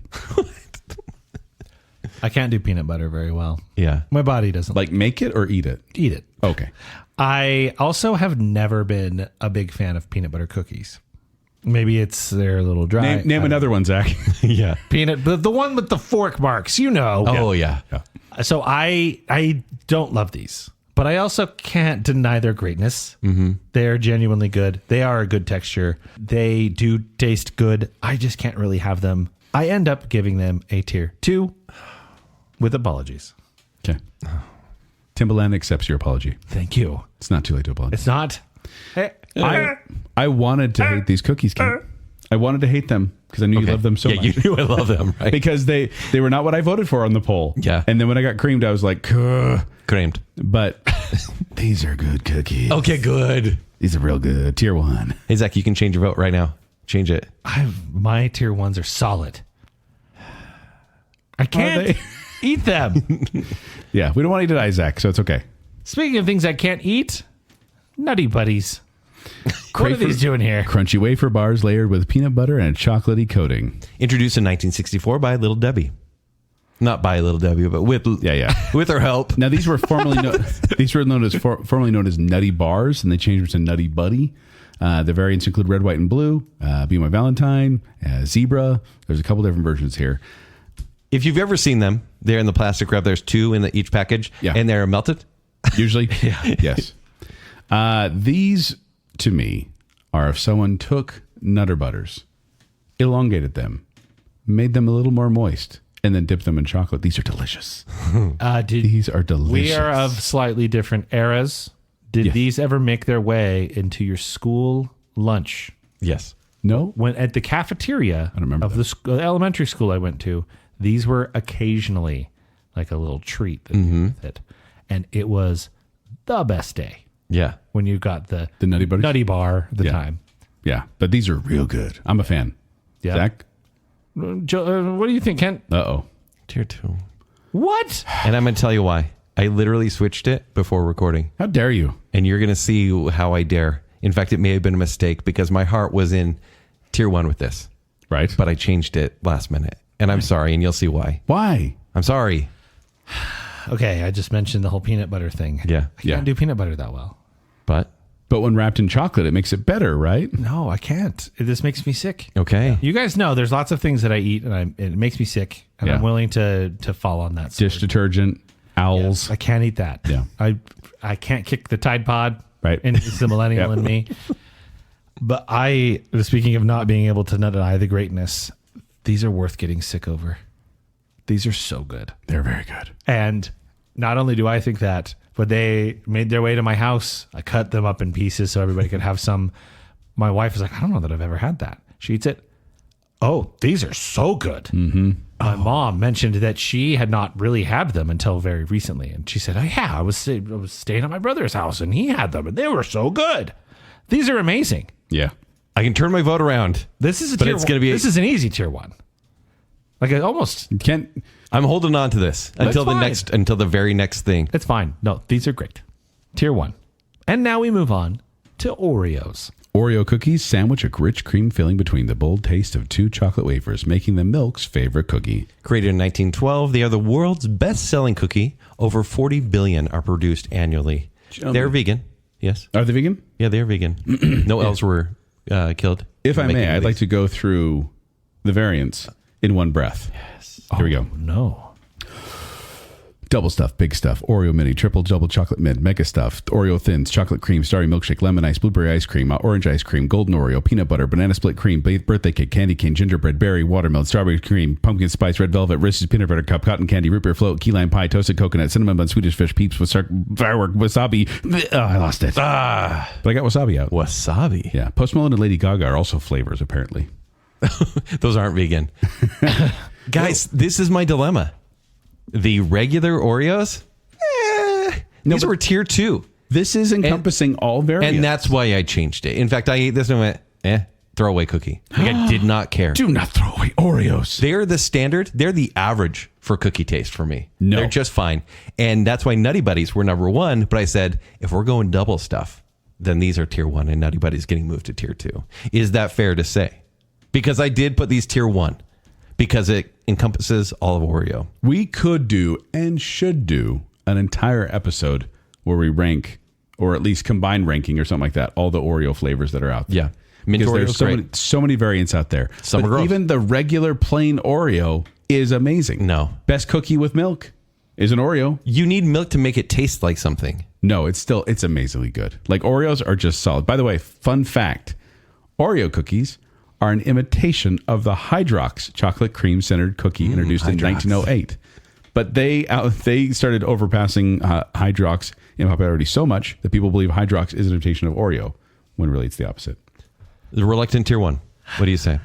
I can't do peanut butter very well. Yeah. My body doesn't Like make it or eat it? eat it. Okay. I also have never been a big fan of peanut butter cookies. Maybe they're a little dry. Name another one, Zach. Yeah. The one with the fork marks, Oh, yeah. So I don't love these, but I also can't deny their greatness. Mm-hmm. They're genuinely good. They are a good texture. They do taste good. I just can't really have them. I end up giving them a tier 2 with apologies. Okay. Timbaland accepts your apology. Thank you. It's not too late to apologize. It's not. I wanted to hate these cookies, Kent. I wanted to hate them because I knew you loved them so much. You knew I love them, right? Because they were not what I voted for on the poll. Yeah. And then when I got creamed, I was like, ugh. Creamed. But these are good cookies. Okay, good. These are real good. Tier 1. Hey, Zach, you can change your vote right now. Change it. My tier 1s are solid. I can't eat them. Yeah, we don't want you to die, Zach, so it's okay. Speaking of things I can't eat, Nutty Buddies. What are these doing here? Crunchy wafer bars layered with peanut butter and a chocolatey coating. Introduced in 1964 by Little Debbie. Not by Little Debbie, but with with her help. Now these were formerly formerly known as Nutty Bars, and they changed them to Nutty Buddy. The variants include red, white, and blue. Be My Valentine, zebra. There's a couple different versions here. If you've ever seen them, they're in the plastic wrap. There's 2 in each package, and they're melted. Usually, yes. These, to me, are if someone took Nutter Butters, elongated made them a little more moist, and then dipped them in chocolate. These are delicious. These are delicious. We are of slightly different eras. Did these ever make their way into your school lunch? Yes. No? When at the cafeteria I don't remember of the elementary school I went to, these were occasionally like a little treat that came with it. And it was the best day. Yeah. When you got the Nutty Butters? Nutty Bar at the time. Yeah, but these are real good. I'm a fan. Yeah. Zach? What do you think, Kent? Uh-oh. Tier 2. What? And I'm going to tell you why. I literally switched it before recording. How dare you? And you're going to see how I dare. In fact, it may have been a mistake because my heart was in tier 1 with this. Right. But I changed it last minute. And I'm sorry, and you'll see why. Why? I'm sorry. Okay, I just mentioned the whole peanut butter thing. Yeah. I can't do peanut butter that well. But when wrapped in chocolate, it makes it better, right? No, I can't. This makes me sick. okay. You guys know there's lots of things that I eat and it makes me sick, and I'm willing to fall on that. Dish detergent, owls. I can't eat that. Yeah. I can't kick the Tide Pod. Right. And it's the millennial in me. But speaking of not being able to deny the greatness, these are worth getting sick over. These are so good. They're very good. And not only do I think that, but they made their way to my house. I cut them up in pieces so everybody could have some. My wife was like, I don't know that I've ever had that. She eats it. Oh, these are so good. Mm-hmm. My mom mentioned that she had not really had them until very recently. And she said, oh, yeah, I was staying at my brother's house and he had them and they were so good. These are amazing. Yeah. I can turn my vote around. This is But it's gonna be- this is an easy tier 1. Like almost. I'm holding on to this until fine. until the very next thing. It's fine. No, these are great. Tier 1. And now we move on to Oreos. Oreo cookies sandwich a rich cream filling between the bold taste of 2 chocolate wafers, making them Milk's favorite cookie. Created in 1912, they are the world's best-selling cookie. Over 40 billion are produced annually. They're vegan. Yes. Are they vegan? Yeah, they're vegan. No elves were killed. If I may, Making I'd these. like to go through the variants in one breath. Yes. Here we go. No. Double stuff, big stuff, Oreo mini, triple double chocolate mint, mega stuffed, Oreo thins, chocolate cream, starry milkshake, lemon ice, blueberry ice cream, orange ice cream, golden Oreo, peanut butter, banana split cream, birthday cake, candy cane, gingerbread, berry, watermelon, strawberry cream, pumpkin spice, red velvet, Reese's peanut butter cup, cotton candy, root beer float, key lime pie, toasted coconut, cinnamon bun, Swedish fish, peeps, firework, wasabi. I lost it. But I got wasabi out. Wasabi. Yeah. Post Malone and Lady Gaga are also flavors, apparently. Those aren't vegan. Guys, this is my dilemma. The regular Oreos, these were tier 2. This is encompassing all variants. And that's why I changed it. In fact, I ate this and I went, throwaway cookie. Like I did not care. Do not throw away Oreos. They're the standard. They're the average for cookie taste for me. No. They're just fine. And that's why Nutty Buddies were number one. But I said, if we're going double stuff, then these are tier 1 and Nutty Buddies getting moved to tier 2. Is that fair to say? Because I did put these tier 1 because it encompasses all of Oreo. We could do and should do an entire episode where we rank, or at least combine ranking or something like that, all the Oreo flavors that are out there. Yeah. Mint Because Oreo's there's so many variants out there. Some But are gross. even the regular plain Oreo is amazing. No. Best cookie with milk is an Oreo. You need milk to make it taste like something. No, it's amazingly good. Like Oreos are just solid. By the way, fun fact, Oreo cookies are an imitation of the Hydrox chocolate cream centered cookie introduced in 1908. But they started overpassing Hydrox in popularity so much that people believe Hydrox is an imitation of Oreo, when really it's the opposite. The reluctant tier 1. What do you say?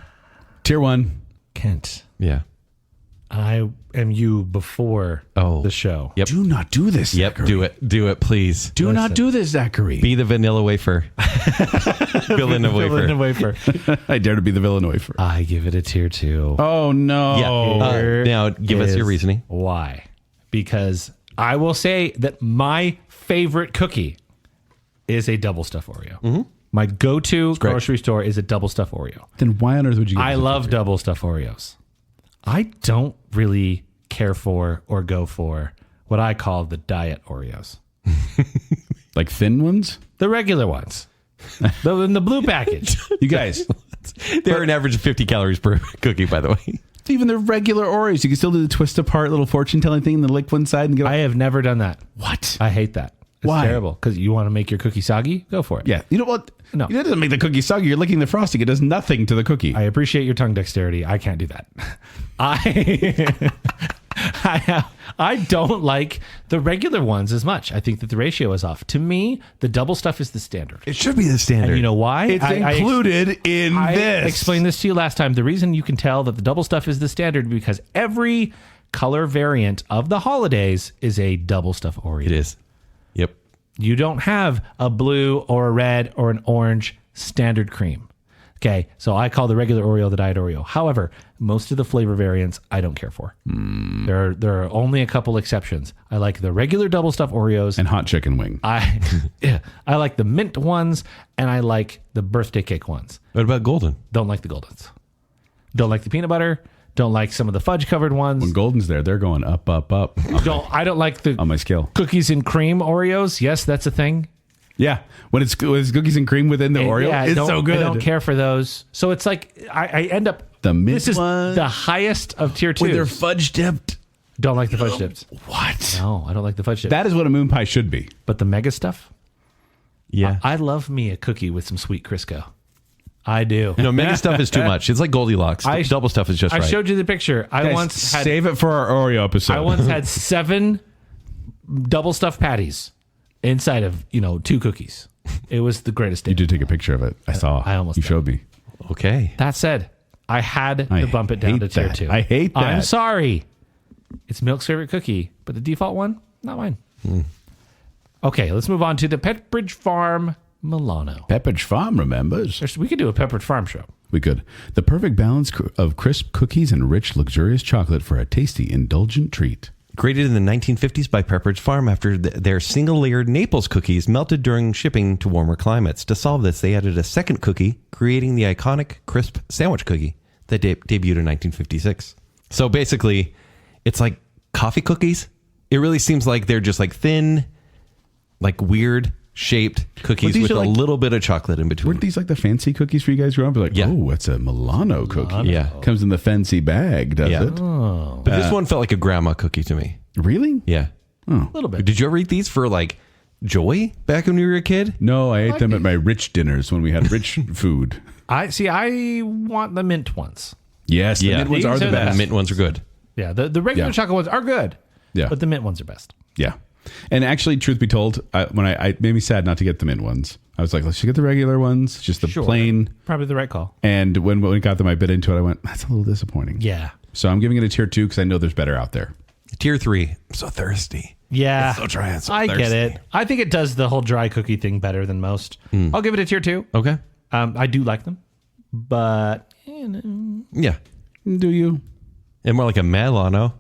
Tier 1. Kent, Yeah. I am you before the show. Yep. Do not do this, Yep. Zachary. Do it. Do it, please. Do not do this, Zachary. Be the vanilla wafer. Villain of Villain of wafer. wafer. I dare to be the villain wafer. I give it a tier 2. Oh, no. Yeah. Here Now, give us your is reasoning. Why? Because I will say that my favorite cookie is a double stuff Oreo. Mm-hmm. My go-to grocery store is a double stuff Oreo. Then why on earth would you get I this love cookie? double stuff Oreos. I don't really care for or go for what I call the diet Oreos. Like thin ones? The regular ones. In the blue package. You guys, They're an average of 50 calories per cookie, by the way. even the regular Oreos, you can still do the twist apart little fortune telling thing and then lick one side and get I have never done that. What? I hate that. It's Why? terrible. Because you want to make your cookie soggy? Go for it. Yeah. You know what? No. That doesn't make the cookie soggy. You're licking the frosting. It does nothing to the cookie. I appreciate your tongue dexterity. I can't do that. I don't like the regular ones as much. I think that the ratio is off. To me, the double stuff is the standard. It should be the standard. And you know why? It's included in I this. explained this to you last time. The reason you can tell that the double stuff is the standard because every color variant of the holidays is a double stuff Oreo. It is. Yep. You don't have a blue or a red or an orange standard cream. Okay, so I call the regular Oreo the diet Oreo. However, most of the flavor variants I don't care for. There are only a couple exceptions. I like the regular double stuff Oreos. And hot chicken wing. I like the mint ones, and I like the birthday cake ones. What about golden? Don't like the Goldens. Don't like the peanut butter. Don't like some of the fudge covered ones. When Golden's there, they're going up, up, up I don't like the on my scale. cookies and cream Oreos. Yes, that's a thing. Yeah. When it's cookies and cream within the Oreo, Yeah, it's so good. I don't care for those. So it's like I end up The mint this is one. the highest of tier 2. When they're fudge dipped. Don't like the fudge dips. What? No, I don't like the fudge dips. That is what a moon pie should be. But the mega stuff, Yeah. I love me a cookie with some sweet Crisco. I do. No, mega stuff is too much. It's like Goldilocks. Double stuff is just I right. showed you the picture. I Guys, once had save it for our Oreo episode. I once had 7 double stuffed patties inside of 2 cookies. It was the greatest day. You did take a picture of it. I saw. I almost You did. showed me. Okay. That said, I had I to bump it down hate to tier that. 2. I hate that. I'm sorry. It's Milk's favorite cookie, but the default one, not mine. Okay, let's move on to the Pepperidge Farm Milano. Pepperidge Farm remembers. We could do a Pepperidge Farm show. We could. The perfect balance of crisp cookies and rich, luxurious chocolate for a tasty, indulgent treat. Created in the 1950s by Pepperidge Farm after their single-layered Naples cookies melted during shipping to warmer climates. To solve this, they added a second cookie, creating the iconic crisp sandwich cookie that debuted in 1956. So basically, it's like coffee cookies. It really seems like they're just like thin, like weird shaped cookies these with are a like- little bit of chocolate in between. Weren't these like the fancy cookies for you guys growing up? Like, Yeah. oh, it's a Milano cookie. Yeah. Comes in the fancy bag, does Yeah. it? But this one felt like a grandma cookie to me. Really? Yeah. A little bit. Did you ever eat these for like joy back when you were a kid? No, I ate them at my rich dinners when we had rich food. I want the mint ones. Yes, the mint ones These are the are the best. The mint ones are good. Yeah, the regular Yeah. chocolate ones are good. Yeah. But the mint ones are best. Yeah. And actually, truth be told, when I made me sad not to get the mint ones. I was like, let's just get the regular ones, just the Sure. plain. Probably the right call. And when we got them, I bit into it. I went, that's a little disappointing. Yeah. So I'm giving it a tier 2 because I know there's better out there. Tier 3. I'm so thirsty. Yeah. So dry and so I get thirsty. it. I think it does the whole dry cookie thing better than most. I'll give it a tier 2. Okay. I do like them. but Yeah. Do you? And more like a Milano.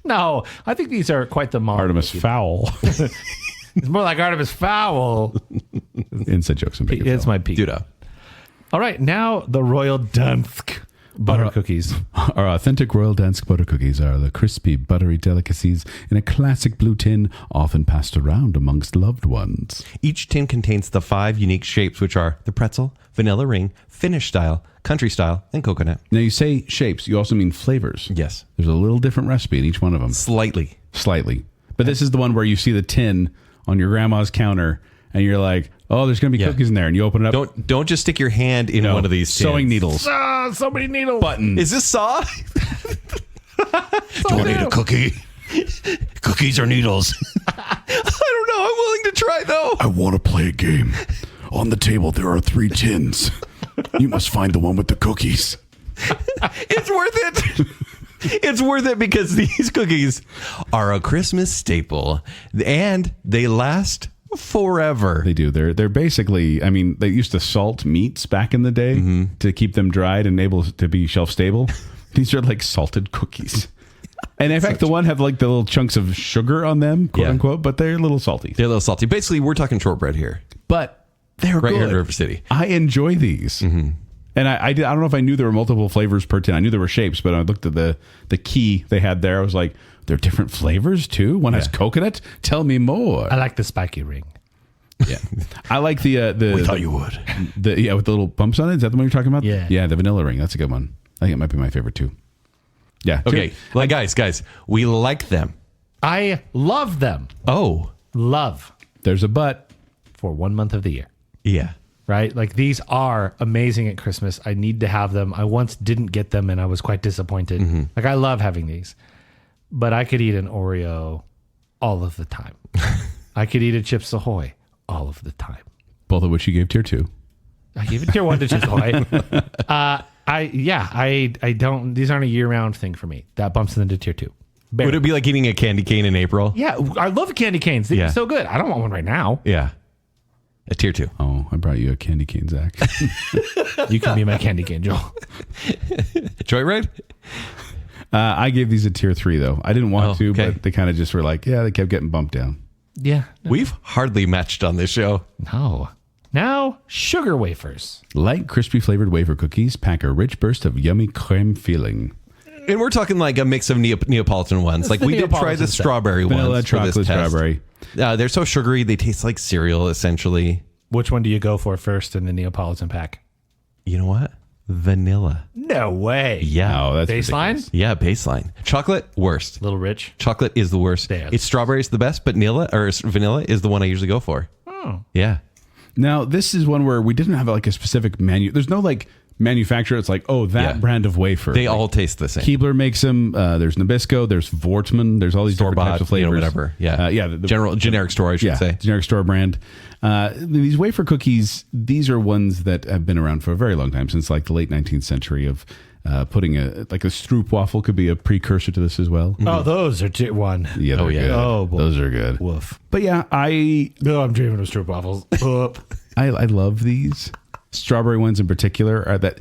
no, I think these are quite the model. Artemis Fowl. It's more like Artemis Fowl. Inside jokes. And It's my peak. Dude up. All right, now the Royal Dansk butter cookies. Our authentic Royal Dansk butter cookies are the crispy, buttery delicacies in a classic blue tin, often passed around amongst loved ones. Each tin contains the 5 unique shapes, which are the pretzel, vanilla ring, Finnish style, country style, and coconut. Now, you say shapes, you also mean flavors. Yes. There's a little different recipe in each one of them. Slightly. But this is the one where you see the tin on your grandma's counter, and you're like, oh, there's going to be cookies in there. And you open it up. Don't just stick your hand in one of these tins. Sewing needles. So many needles. Buttons. Is this saw? Do you want to eat a cookie? Cookies or needles? I don't know. I'm willing to try, though. I want to play a game. On the table, there are 3 tins. You must find the one with the cookies. It's worth it. It's worth it because these cookies are a Christmas staple, and they last forever. They do. They're basically, I mean, they used to salt meats back in the day to keep them dried and able to be shelf stable. These are like salted cookies. And in fact, the one have like the little chunks of sugar on them, quote unquote, but they're a little salty. They're a little salty. Basically, we're talking shortbread here. But they're Right good. here in River City. I enjoy these. And I don't know if I knew there were multiple flavors per tin. I knew there were shapes, but I looked at the key they had there. I was like, there are different flavors too? One has coconut? Tell me more. I like the spiky ring. Yeah. I like the We thought you would. with the little bumps on it. Is that the one you're talking about? Yeah. Yeah, the vanilla ring. That's a good one. I think it might be my favorite too. Yeah. Okay, like guys, we like them. I love them. Oh, Love There's a but. for 1 month of the year. yeah. Right? Like these are amazing at Christmas. I need to have them. I once didn't get them and I was quite disappointed. Like I love having these. But I could eat an Oreo all of the time. I could eat a Chips Ahoy all of the time. Both of which you gave tier 2. I gave it tier 1 to Chips Ahoy. I don't, these aren't a year-round thing for me. That bumps them into tier 2. Would it be like eating a candy cane in April? Yeah, I love candy canes. They're so good. I don't want one right now. Yeah. A tier 2. Oh, I brought you a candy cane, Zach. You can be my candy cane, Joel. Joyride? I gave these a tier 3 though. I didn't want to, okay. but they kind of just were like, yeah, they kept getting bumped down. Yeah. We've hardly matched on this show. No. Now, sugar wafers. Light, crispy flavored wafer cookies pack a rich burst of yummy creme filling. And we're talking like a mix of Neapolitan ones. Like the we did try Neapolitan the stuff. strawberry Vanilla, ones for chocolate, this test. strawberry. They're so sugary. They taste like cereal, essentially. Which one do you go for first in the Neapolitan pack? You know what? Vanilla. No way. Yeah. Oh, that's Baseline? ridiculous. Yeah, baseline. Chocolate, worst. Little rich. Chocolate is the worst. Damn. It's strawberries the best, but vanilla is the one I usually go for. Oh. Yeah. Now, this is one where we didn't have like a specific menu. There's no like manufacturer. It's like, oh, that Yeah. brand of wafer. They Like, all taste the same. Keebler makes them. There's Nabisco. There's Voortman. There's all these different types of flavors. whatever. Yeah. Yeah. Generic store, I should say. Generic store brand. These wafer cookies, these are ones that have been around for a very long time, since like the late 19th century of putting a stroop waffle could be a precursor to this as well. Oh, those are tier 1. Yeah, they're yeah. good. Oh, boy. Those are good. Woof. But yeah, No, I'm dreaming of stroop waffles. Whoop. I love these. Strawberry ones in particular are that.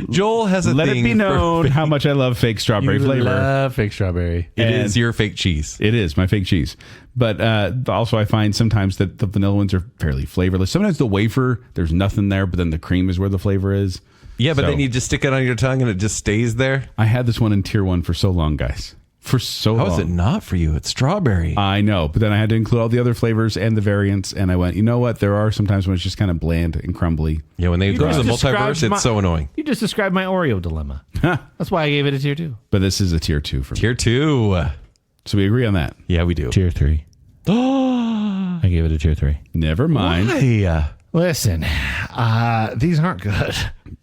Joel has a Let thing it be known for how much I love fake strawberry You flavor. love fake strawberry. It and- is your fake cheese. It is my fake cheese. But also I find sometimes that the vanilla ones are fairly flavorless. Sometimes the wafer, there's nothing there, but then the cream is where the flavor is. Yeah, but So- then you just stick it on your tongue and it just stays there. I had this one in tier 1 for so long, guys. For so How long. is it not for you? It's strawberry. I know, but then I had to include all the other flavors and the variants, and I went, you know what? There are sometimes when it's just kind of bland and crumbly. Yeah, when they go to the just multiverse, described it's so annoying. You just described my Oreo dilemma. That's why I gave it a tier 2. But this is a tier 2 for me. Tier 2. So we agree on that. Yeah, we do. Tier 3. I gave it a tier 3. Never mind. Hey, Listen, these aren't good.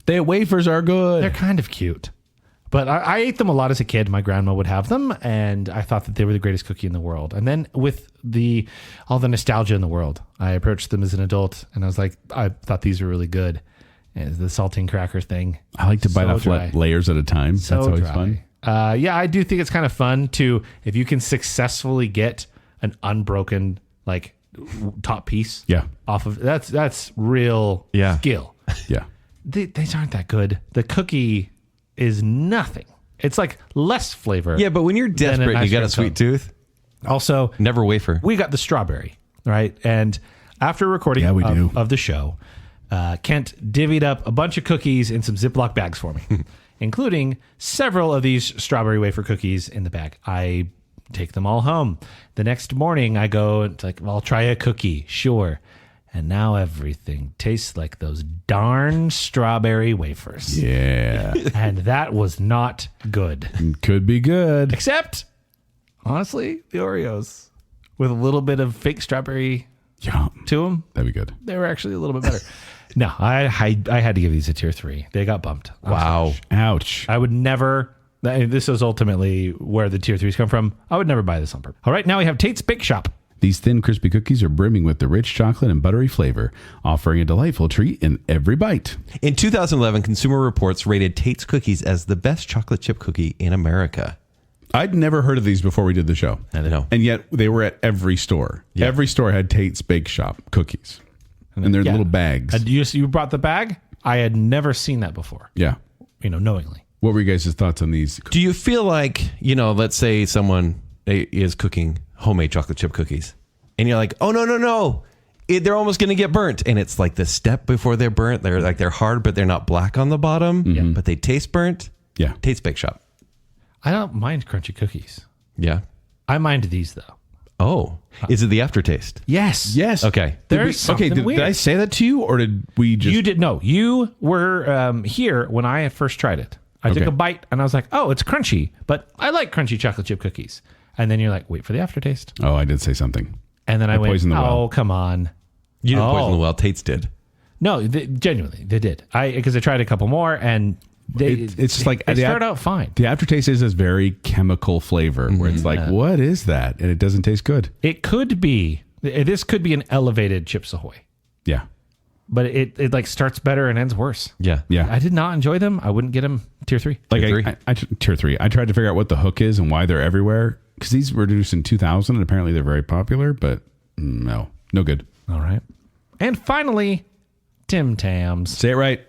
The wafers are good. They're kind of cute. But I ate them a lot as a kid. My grandma would have them, and I thought that they were the greatest cookie in the world. And then with all the nostalgia in the world, I approached them as an adult, and I was like, I thought these were really good. And the saltine cracker thing. I like to bite So off dry. layers at a time. So That's always dry. fun. Yeah, I do think it's kind of fun to, if you can successfully get an unbroken top piece. Yeah. Off of that's real Yeah. skill. Yeah. These aren't that good. The cookie is nothing. It's like less flavor. Yeah, but when you're desperate and you got a ice cream sweet tooth, Also, never wafer. we got the strawberry, right? And after recording of the show, Kent divvied up a bunch of cookies in some Ziploc bags for me, including several of these strawberry wafer cookies in the bag. I take them all home. The next morning, I go, it's like, well, I'll try a cookie. Sure. And now everything tastes like those darn strawberry wafers. Yeah. And that was not good. Could be good. Except, honestly, the Oreos with a little bit of fake strawberry Yum. to them, That'd be good. they were actually a little bit better. No, I had to give these a tier 3. They got bumped. Wow. Ouch. I would never. This is ultimately where the tier 3s come from. I would never buy this on purpose. All right, now we have Tate's Bake Shop. These thin, crispy cookies are brimming with the rich chocolate and buttery flavor, offering a delightful treat in every bite. In 2011, Consumer Reports rated Tate's cookies as the best chocolate chip cookie in America. I'd never heard of these before we did the show. I know. And yet they were at every store. Yeah. Every store had Tate's Bake Shop cookies. And they're in little bags. And you brought the bag? I had never seen that before, Yeah. knowingly. What were you guys' thoughts on these? Do you feel like, let's say someone is cooking homemade chocolate chip cookies and you're like, oh, no. They're almost going to get burnt. And it's like the step before they're burnt. They're hard, but they're not black on the bottom, but they taste burnt. Yeah. Tate's Bake Shop. I don't mind crunchy cookies. Yeah. I mind these, though. Oh, is it the aftertaste? Yes. Yes. Okay. There's something did weird. I say that to you or did we just... You did. No, you were here when I first tried it. I took Okay. a bite and I was like, oh, it's crunchy, but I like crunchy chocolate chip cookies. And then you're like, wait for the aftertaste. Oh, I did say something. And then I went, poisoned the well. oh, come on. You didn't poison Oh. the well. Tate's did. No, genuinely, they did. Because I tried a couple more and It's just like... they started out fine. The aftertaste is this very chemical flavor where it's like, what is that? And it doesn't taste good. It could be, this could be an elevated Chips Ahoy, Yeah. but it like starts better and ends worse. Yeah. Yeah. I did not enjoy them. I wouldn't get them tier 3. Like Tier 3? tier 3. I tried to figure out what the hook is and why they're everywhere because these were introduced in 2000 and apparently they're very popular, but no good. All right. And finally, Tim Tams. Say it right.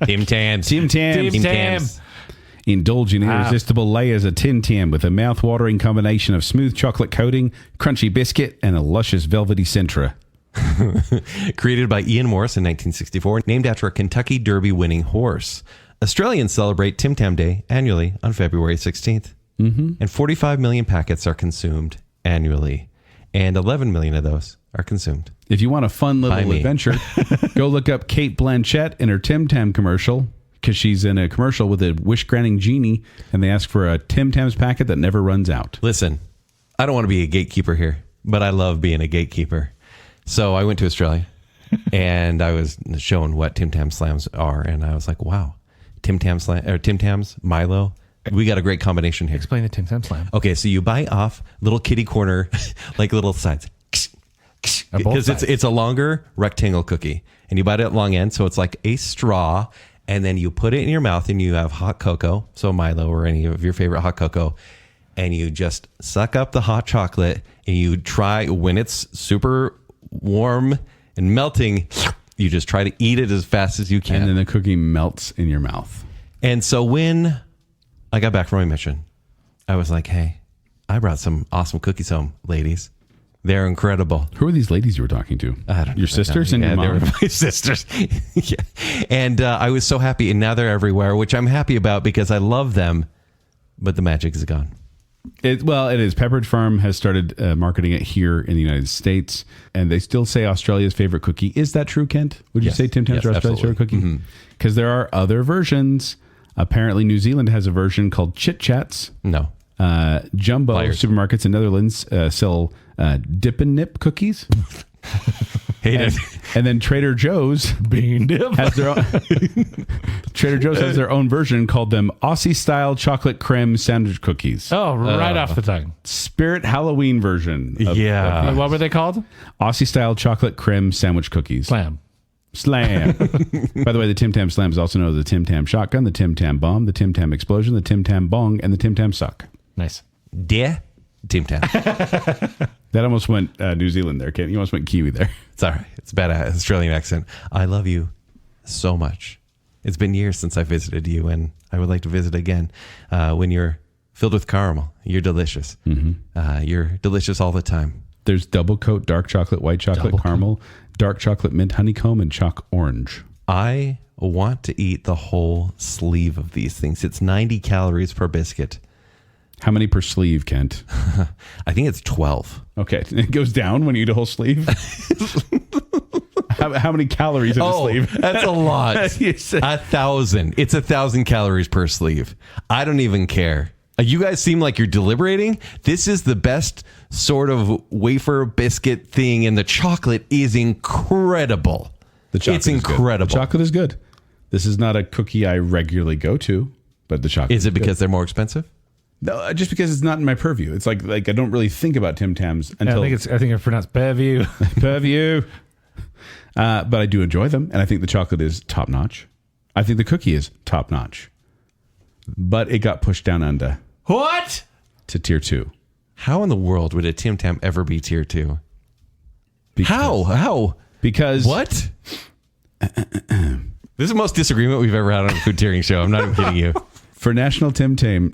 Tim Tams. Tim Tams. Tim Tam. Indulge in irresistible layers of Tim Tam with a mouth-watering combination of smooth chocolate coating, crunchy biscuit, and a luscious velvety centra. Created by Ian Morris in 1964, named after a Kentucky Derby winning horse. Australians celebrate Tim Tam Day annually on February 16th. And 45 million packets are consumed annually. And 11 million of those are consumed. If you want a fun By little me. adventure, go look up Kate Blanchett in her Tim Tam commercial because she's in a commercial with a wish-granting genie and they ask for a Tim Tams packet that never runs out. Listen, I don't want to be a gatekeeper here, but I love being a gatekeeper. So I went to Australia and I was shown what Tim Tam slams are. And I was like, wow, Tim Tams, Milo. We got a great combination here. Explain the Tim Tam Slam. Okay, so you bite off little kitty corner, like little sides. Because it's a longer rectangle cookie. And you bite it at long end, so it's like a straw. And then you put it in your mouth and you have hot cocoa, so Milo or any of your favorite hot cocoa. And you just suck up the hot chocolate and you try, when it's super warm and melting, you just try to eat it as fast as you can. And then the cookie melts in your mouth. And so when I got back from my mission, I was like, hey, I brought some awesome cookies home, ladies. They're incredible. Who are these ladies you were talking to? I don't Your know. sisters and Yeah, your they mom? were my sisters. Yeah. And I was so happy. And now they're everywhere, which I'm happy about because I love them. But the magic is gone. It is. Pepperidge Farm has started marketing it here in the United States. And they still say Australia's favorite cookie. Is that true, Kent? Would you Yes. say Tim Tams Yes, are Australia's favorite cookie? absolutely. Because there are other versions. Apparently, New Zealand has a version called Chit Chats. No. Jumbo Liars. supermarkets in Netherlands sell Dip and Nip cookies. Hate it. And then Trader Joe's Bean dip. has their own Trader Joe's has their own version called them Aussie style chocolate creme sandwich cookies. Oh, right off the tongue. Spirit Halloween version. Yeah. What were they called? Aussie style chocolate creme sandwich cookies. Slam. Slam. By the way, the Tim Tam Slam is also known as the Tim Tam Shotgun, the Tim Tam Bomb, the Tim Tam Explosion, the Tim Tam Bong, and the Tim Tam Suck. Nice. Dear Tim Tam. That almost went New Zealand there, Ken. You almost went Kiwi there. It's all right. It's a bad Australian accent. I love you, so much. It's been years since I visited you, and I would like to visit again. When you're filled with caramel, you're delicious. You're delicious all the time. There's double coat, dark chocolate, white chocolate, caramel, dark chocolate, mint honeycomb, and chalk orange. I want to eat the whole sleeve of these things. It's 90 calories per biscuit. How many per sleeve, Kent? I think it's 12. Okay. It goes down when you eat a whole sleeve? How many calories in a sleeve? That's a lot. 1,000. It's 1,000 calories per sleeve. I don't even care. You guys seem like you're deliberating. This is the best sort of wafer biscuit thing, and the chocolate is incredible. It's incredible. The chocolate is good. This is not a cookie I regularly go to, but the chocolate is it because they're more expensive? No, just because it's not in my purview. It's like I don't really think about Tim Tams until I think it's pronounced purview. Purview. But I do enjoy them, and I think the chocolate is top notch. I think the cookie is top notch, but it got pushed down under to tier 2. How in the world would a Tim Tam ever be tier 2? How? Because what? This is the most disagreement we've ever had on a food tiering show. I'm not even kidding you. For National Tim Tam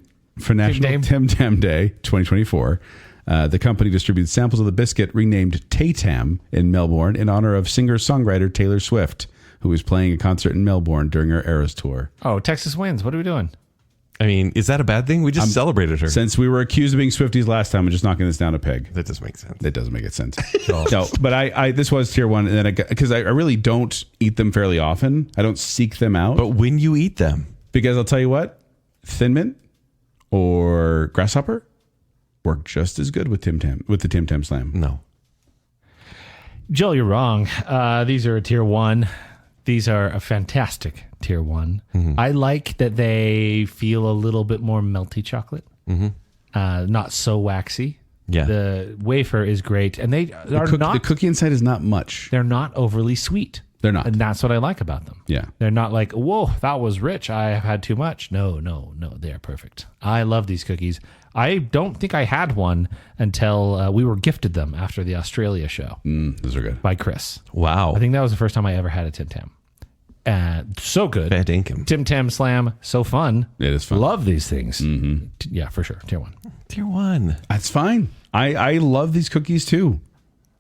Day 2024, the company distributed samples of the biscuit renamed Tay-Tam in Melbourne in honor of singer-songwriter Taylor Swift, who was playing a concert in Melbourne during her Eras tour. Oh, Texas wins. What are we doing? I mean, is that a bad thing? We just celebrated her. Since we were accused of being Swifties last time, I'm just knocking this down a peg. That doesn't make sense. It doesn't make it sense. No, but I this was tier 1, and then because I really don't eat them fairly often. I don't seek them out. But when you eat them, because I'll tell you what, Thin Mint or Grasshopper work just as good with the Tim Tam Slam. No. Joel, you're wrong. These are a tier 1. These are a fantastic tier 1. I like that they feel a little bit more melty chocolate. Not so waxy. Yeah. The wafer is great. And The cookie inside is not much. They're not overly sweet. They're not. And that's what I like about them. Yeah. They're not like, whoa, that was rich. I have had too much. No. They're perfect. I love these cookies. I don't think I had one until we were gifted them after the Australia show. Those are good. By Chris. Wow. I think that was the first time I ever had a Tim Tam. So good. Bad dinkum. Tim Tam Slam, so fun. It is fun. Love these things. Yeah, for sure. Tier 1. Tier 1. That's fine. I love these cookies too.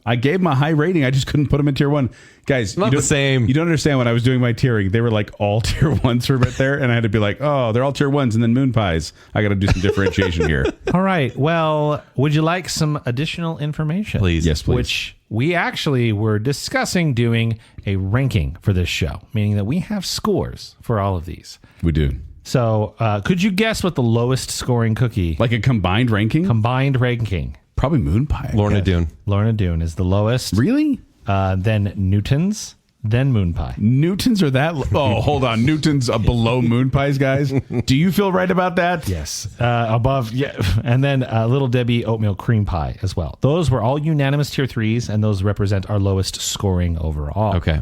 I gave them a high rating. I just couldn't put them in tier 1. Guys, Not the same. You don't understand when I was doing my tiering. They were like all tier 1s for a bit there. And I had to be like, oh, they're all tier 1s and then moon pies. I got to do some differentiation here. All right. Well, would you like some additional information? Please. Yes, please. Which we actually were discussing doing a ranking for this show, meaning that we have scores for all of these. We do. So could you guess what the lowest scoring cookie? Like a combined ranking? Combined ranking. Probably moon pie. Lorna Doone. Lorna Doone is the lowest. Really? Then Newton's, then moon pie. Newtons are that? Oh, hold on. Newtons below moon pies, guys. Do you feel right about that? Yes. Above, yeah. And then Little Debbie oatmeal cream pie as well. Those were all unanimous tier 3s, and those represent our lowest scoring overall. Okay.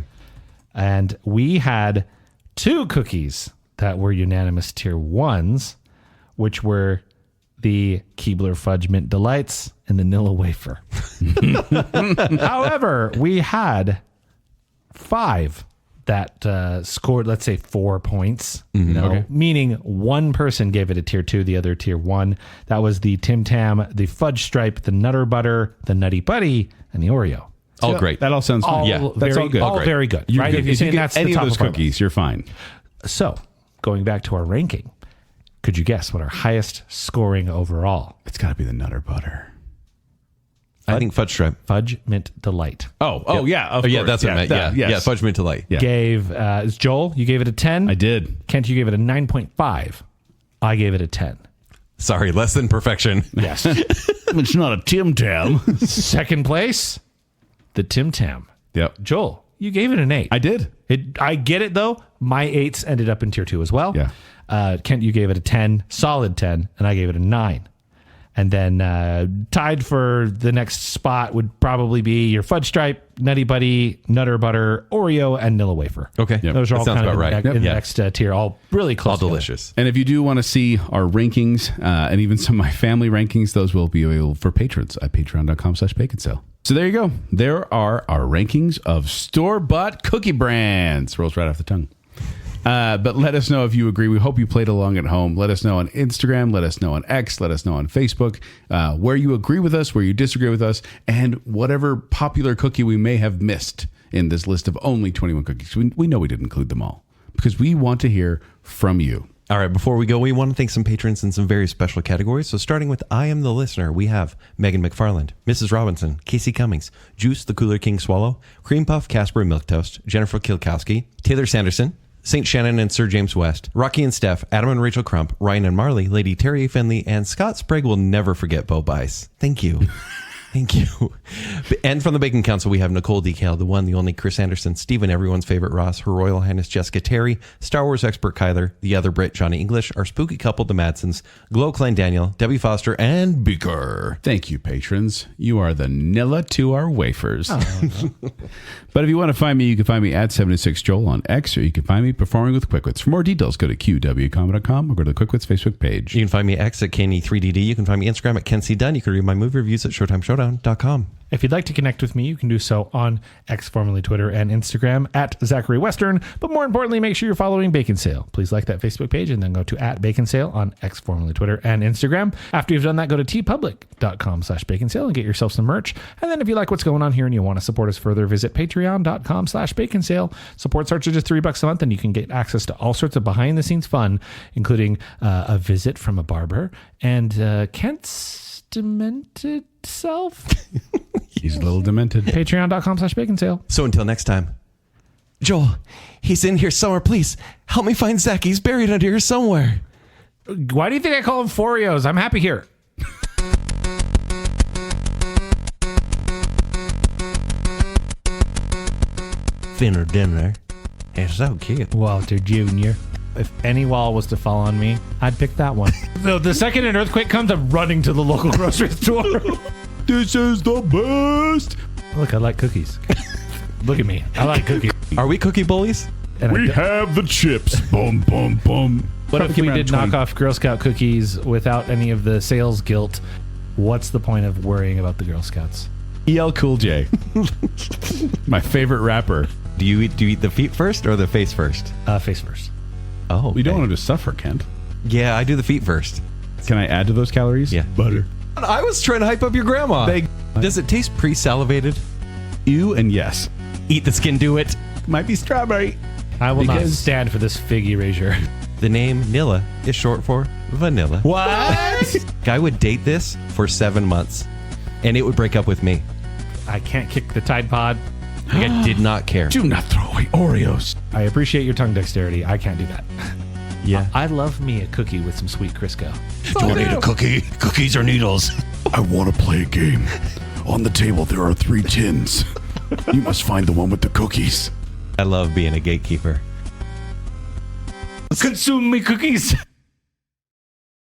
And we had 2 cookies that were unanimous tier 1s, which were the Keebler Fudge Mint Delights and the Nilla Wafer. However, we had 5 that scored, let's say, 4 points. Meaning one person gave it a tier 2, the other tier 1. That was the Tim Tam, the Fudge Stripe, the Nutter Butter, the Nutty Buddy, and the Oreo. All great. That all sounds fine. Yeah, that's all good. All very good. You're right? good. If you say get that's any the of top those our cookies, list. you're fine. So, going back to our ranking, could you guess what our highest scoring overall? It's got to be the Nutter Butter. I think Fudge Stripe. Fudge Mint Delight. Oh, yeah. Of Yeah, course. that's what I meant. Yeah, yes. yeah. Fudge Mint Delight. Yeah. Gave Joel, you gave it a 10. I did. Kent, you gave it a 9.5. I gave it a 10. Sorry, less than perfection. Yes. It's not a Tim Tam. Second place, the Tim Tam. Yep. Joel, you gave it an 8. I did. I get it, though. My 8s ended up in tier 2 as well. Yeah. Kent, you gave it a 10, solid 10, and I gave it a 9. And then tied for the next spot would probably be your Fudge Stripe, Nutty Buddy, Nutter Butter, Oreo, and Nilla Wafer. Okay. Yep. Those are That all sounds kind of about right. in the Yeah. next tier, all really close. All together. delicious. And if you do want to see our rankings and even some of my family rankings, those will be available for patrons at patreon.com/baconsale. So there you go. There are our rankings of store-bought cookie brands. Rolls right off the tongue. But let us know if you agree. We hope you played along at home. Let us know on Instagram. Let us know on X. Let us know on Facebook where you agree with us, where you disagree with us, and whatever popular cookie we may have missed in this list of only 21 cookies. We know we didn't include them all because we want to hear from you. All right, before we go, we want to thank some patrons in some very special categories. So starting with I Am the Listener, we have Megan McFarland, Mrs. Robinson, Casey Cummings, Juice the Cooler King Swallow, Cream Puff, Casper Milktoast, Jennifer Kilkowski, Taylor Sanderson, St. Shannon and Sir James West, Rocky and Steph, Adam and Rachel Crump, Ryan and Marley, Lady Terry Finley, and Scott Sprague will never forget Bo Bice. Thank you. Thank you. And from the Bacon Council, we have Nicole Decal, the one, the only Chris Anderson, Stephen, everyone's favorite Ross, Her Royal Highness Jessica Terry, Star Wars expert Kyler, the other Brit Johnny English, our spooky couple, the Madsons, Glow Klein Daniel, Debbie Foster, and Beaker. Thank you, patrons. You are the Nilla to our wafers. Oh. But if you want to find me, you can find me at 76Joel on X, or you can find me performing with Quickwits. For more details, go to qwcomedy.com or go to the Quickwits Facebook page. You can find me X at Kenny3DD. You can find me Instagram at Ken C. Dunn. You can read my movie reviews at ShowtimeShowdown.com. If you'd like to connect with me, you can do so on X, formerly Twitter, and Instagram at Zachary Western. But more importantly, make sure you're following Baconsale. Please like that Facebook page and then go to at Baconsale on X, formerly Twitter, and Instagram. After you've done that, go to tpublic.com/Baconsale and get yourself some merch. And then if you like what's going on here and you want to support us further, visit patreon.com/Baconsale. Support starts at just $3 a month, and you can get access to all sorts of behind-the-scenes fun, including a visit from a barber and Kent's demented self. He's a little demented. Patreon.com/Baconsale. So until next time, Joel, he's in here somewhere. Please help me find Zach. He's buried under here somewhere. Why do you think I call him Oreos? I'm happy here. Thinner dinner. It's so cute. Walter Jr. If any wall was to fall on me, I'd pick that one. So the second an earthquake comes, I'm running to the local grocery store. This is the best. Look, I like cookies. Look at me. I like cookies. Are we cookie bullies? And We have the chips. Boom, boom, boom. What if we did knock off Girl Scout cookies without any of the sales guilt? What's the point of worrying about the Girl Scouts? EL Cool J. My favorite rapper. Do you eat the feet first or the face first? Face first. Oh, We don't okay. want him to suffer, Kent. Yeah, I do the feet first. Can I add to those calories? Yeah. Butter. I was trying to hype up your grandma. Does it taste pre-salivated? Ew and yes. Eat the skin, do it. Might be strawberry. I will not Because- stand for this fig erasure. The name Nilla is short for vanilla. What? Guy would date this for 7 months, and it would break up with me. I can't kick the Tide Pod. Like, I did not care. Do not throw away Oreos. I appreciate your tongue dexterity. I can't do that. Yeah. I love me a cookie with some sweet Crisco. Do you need a cookie? Cookies or needles? I want to play a game. On the table, there are 3 tins. You must find the one with the cookies. I love being a gatekeeper. Consume me cookies.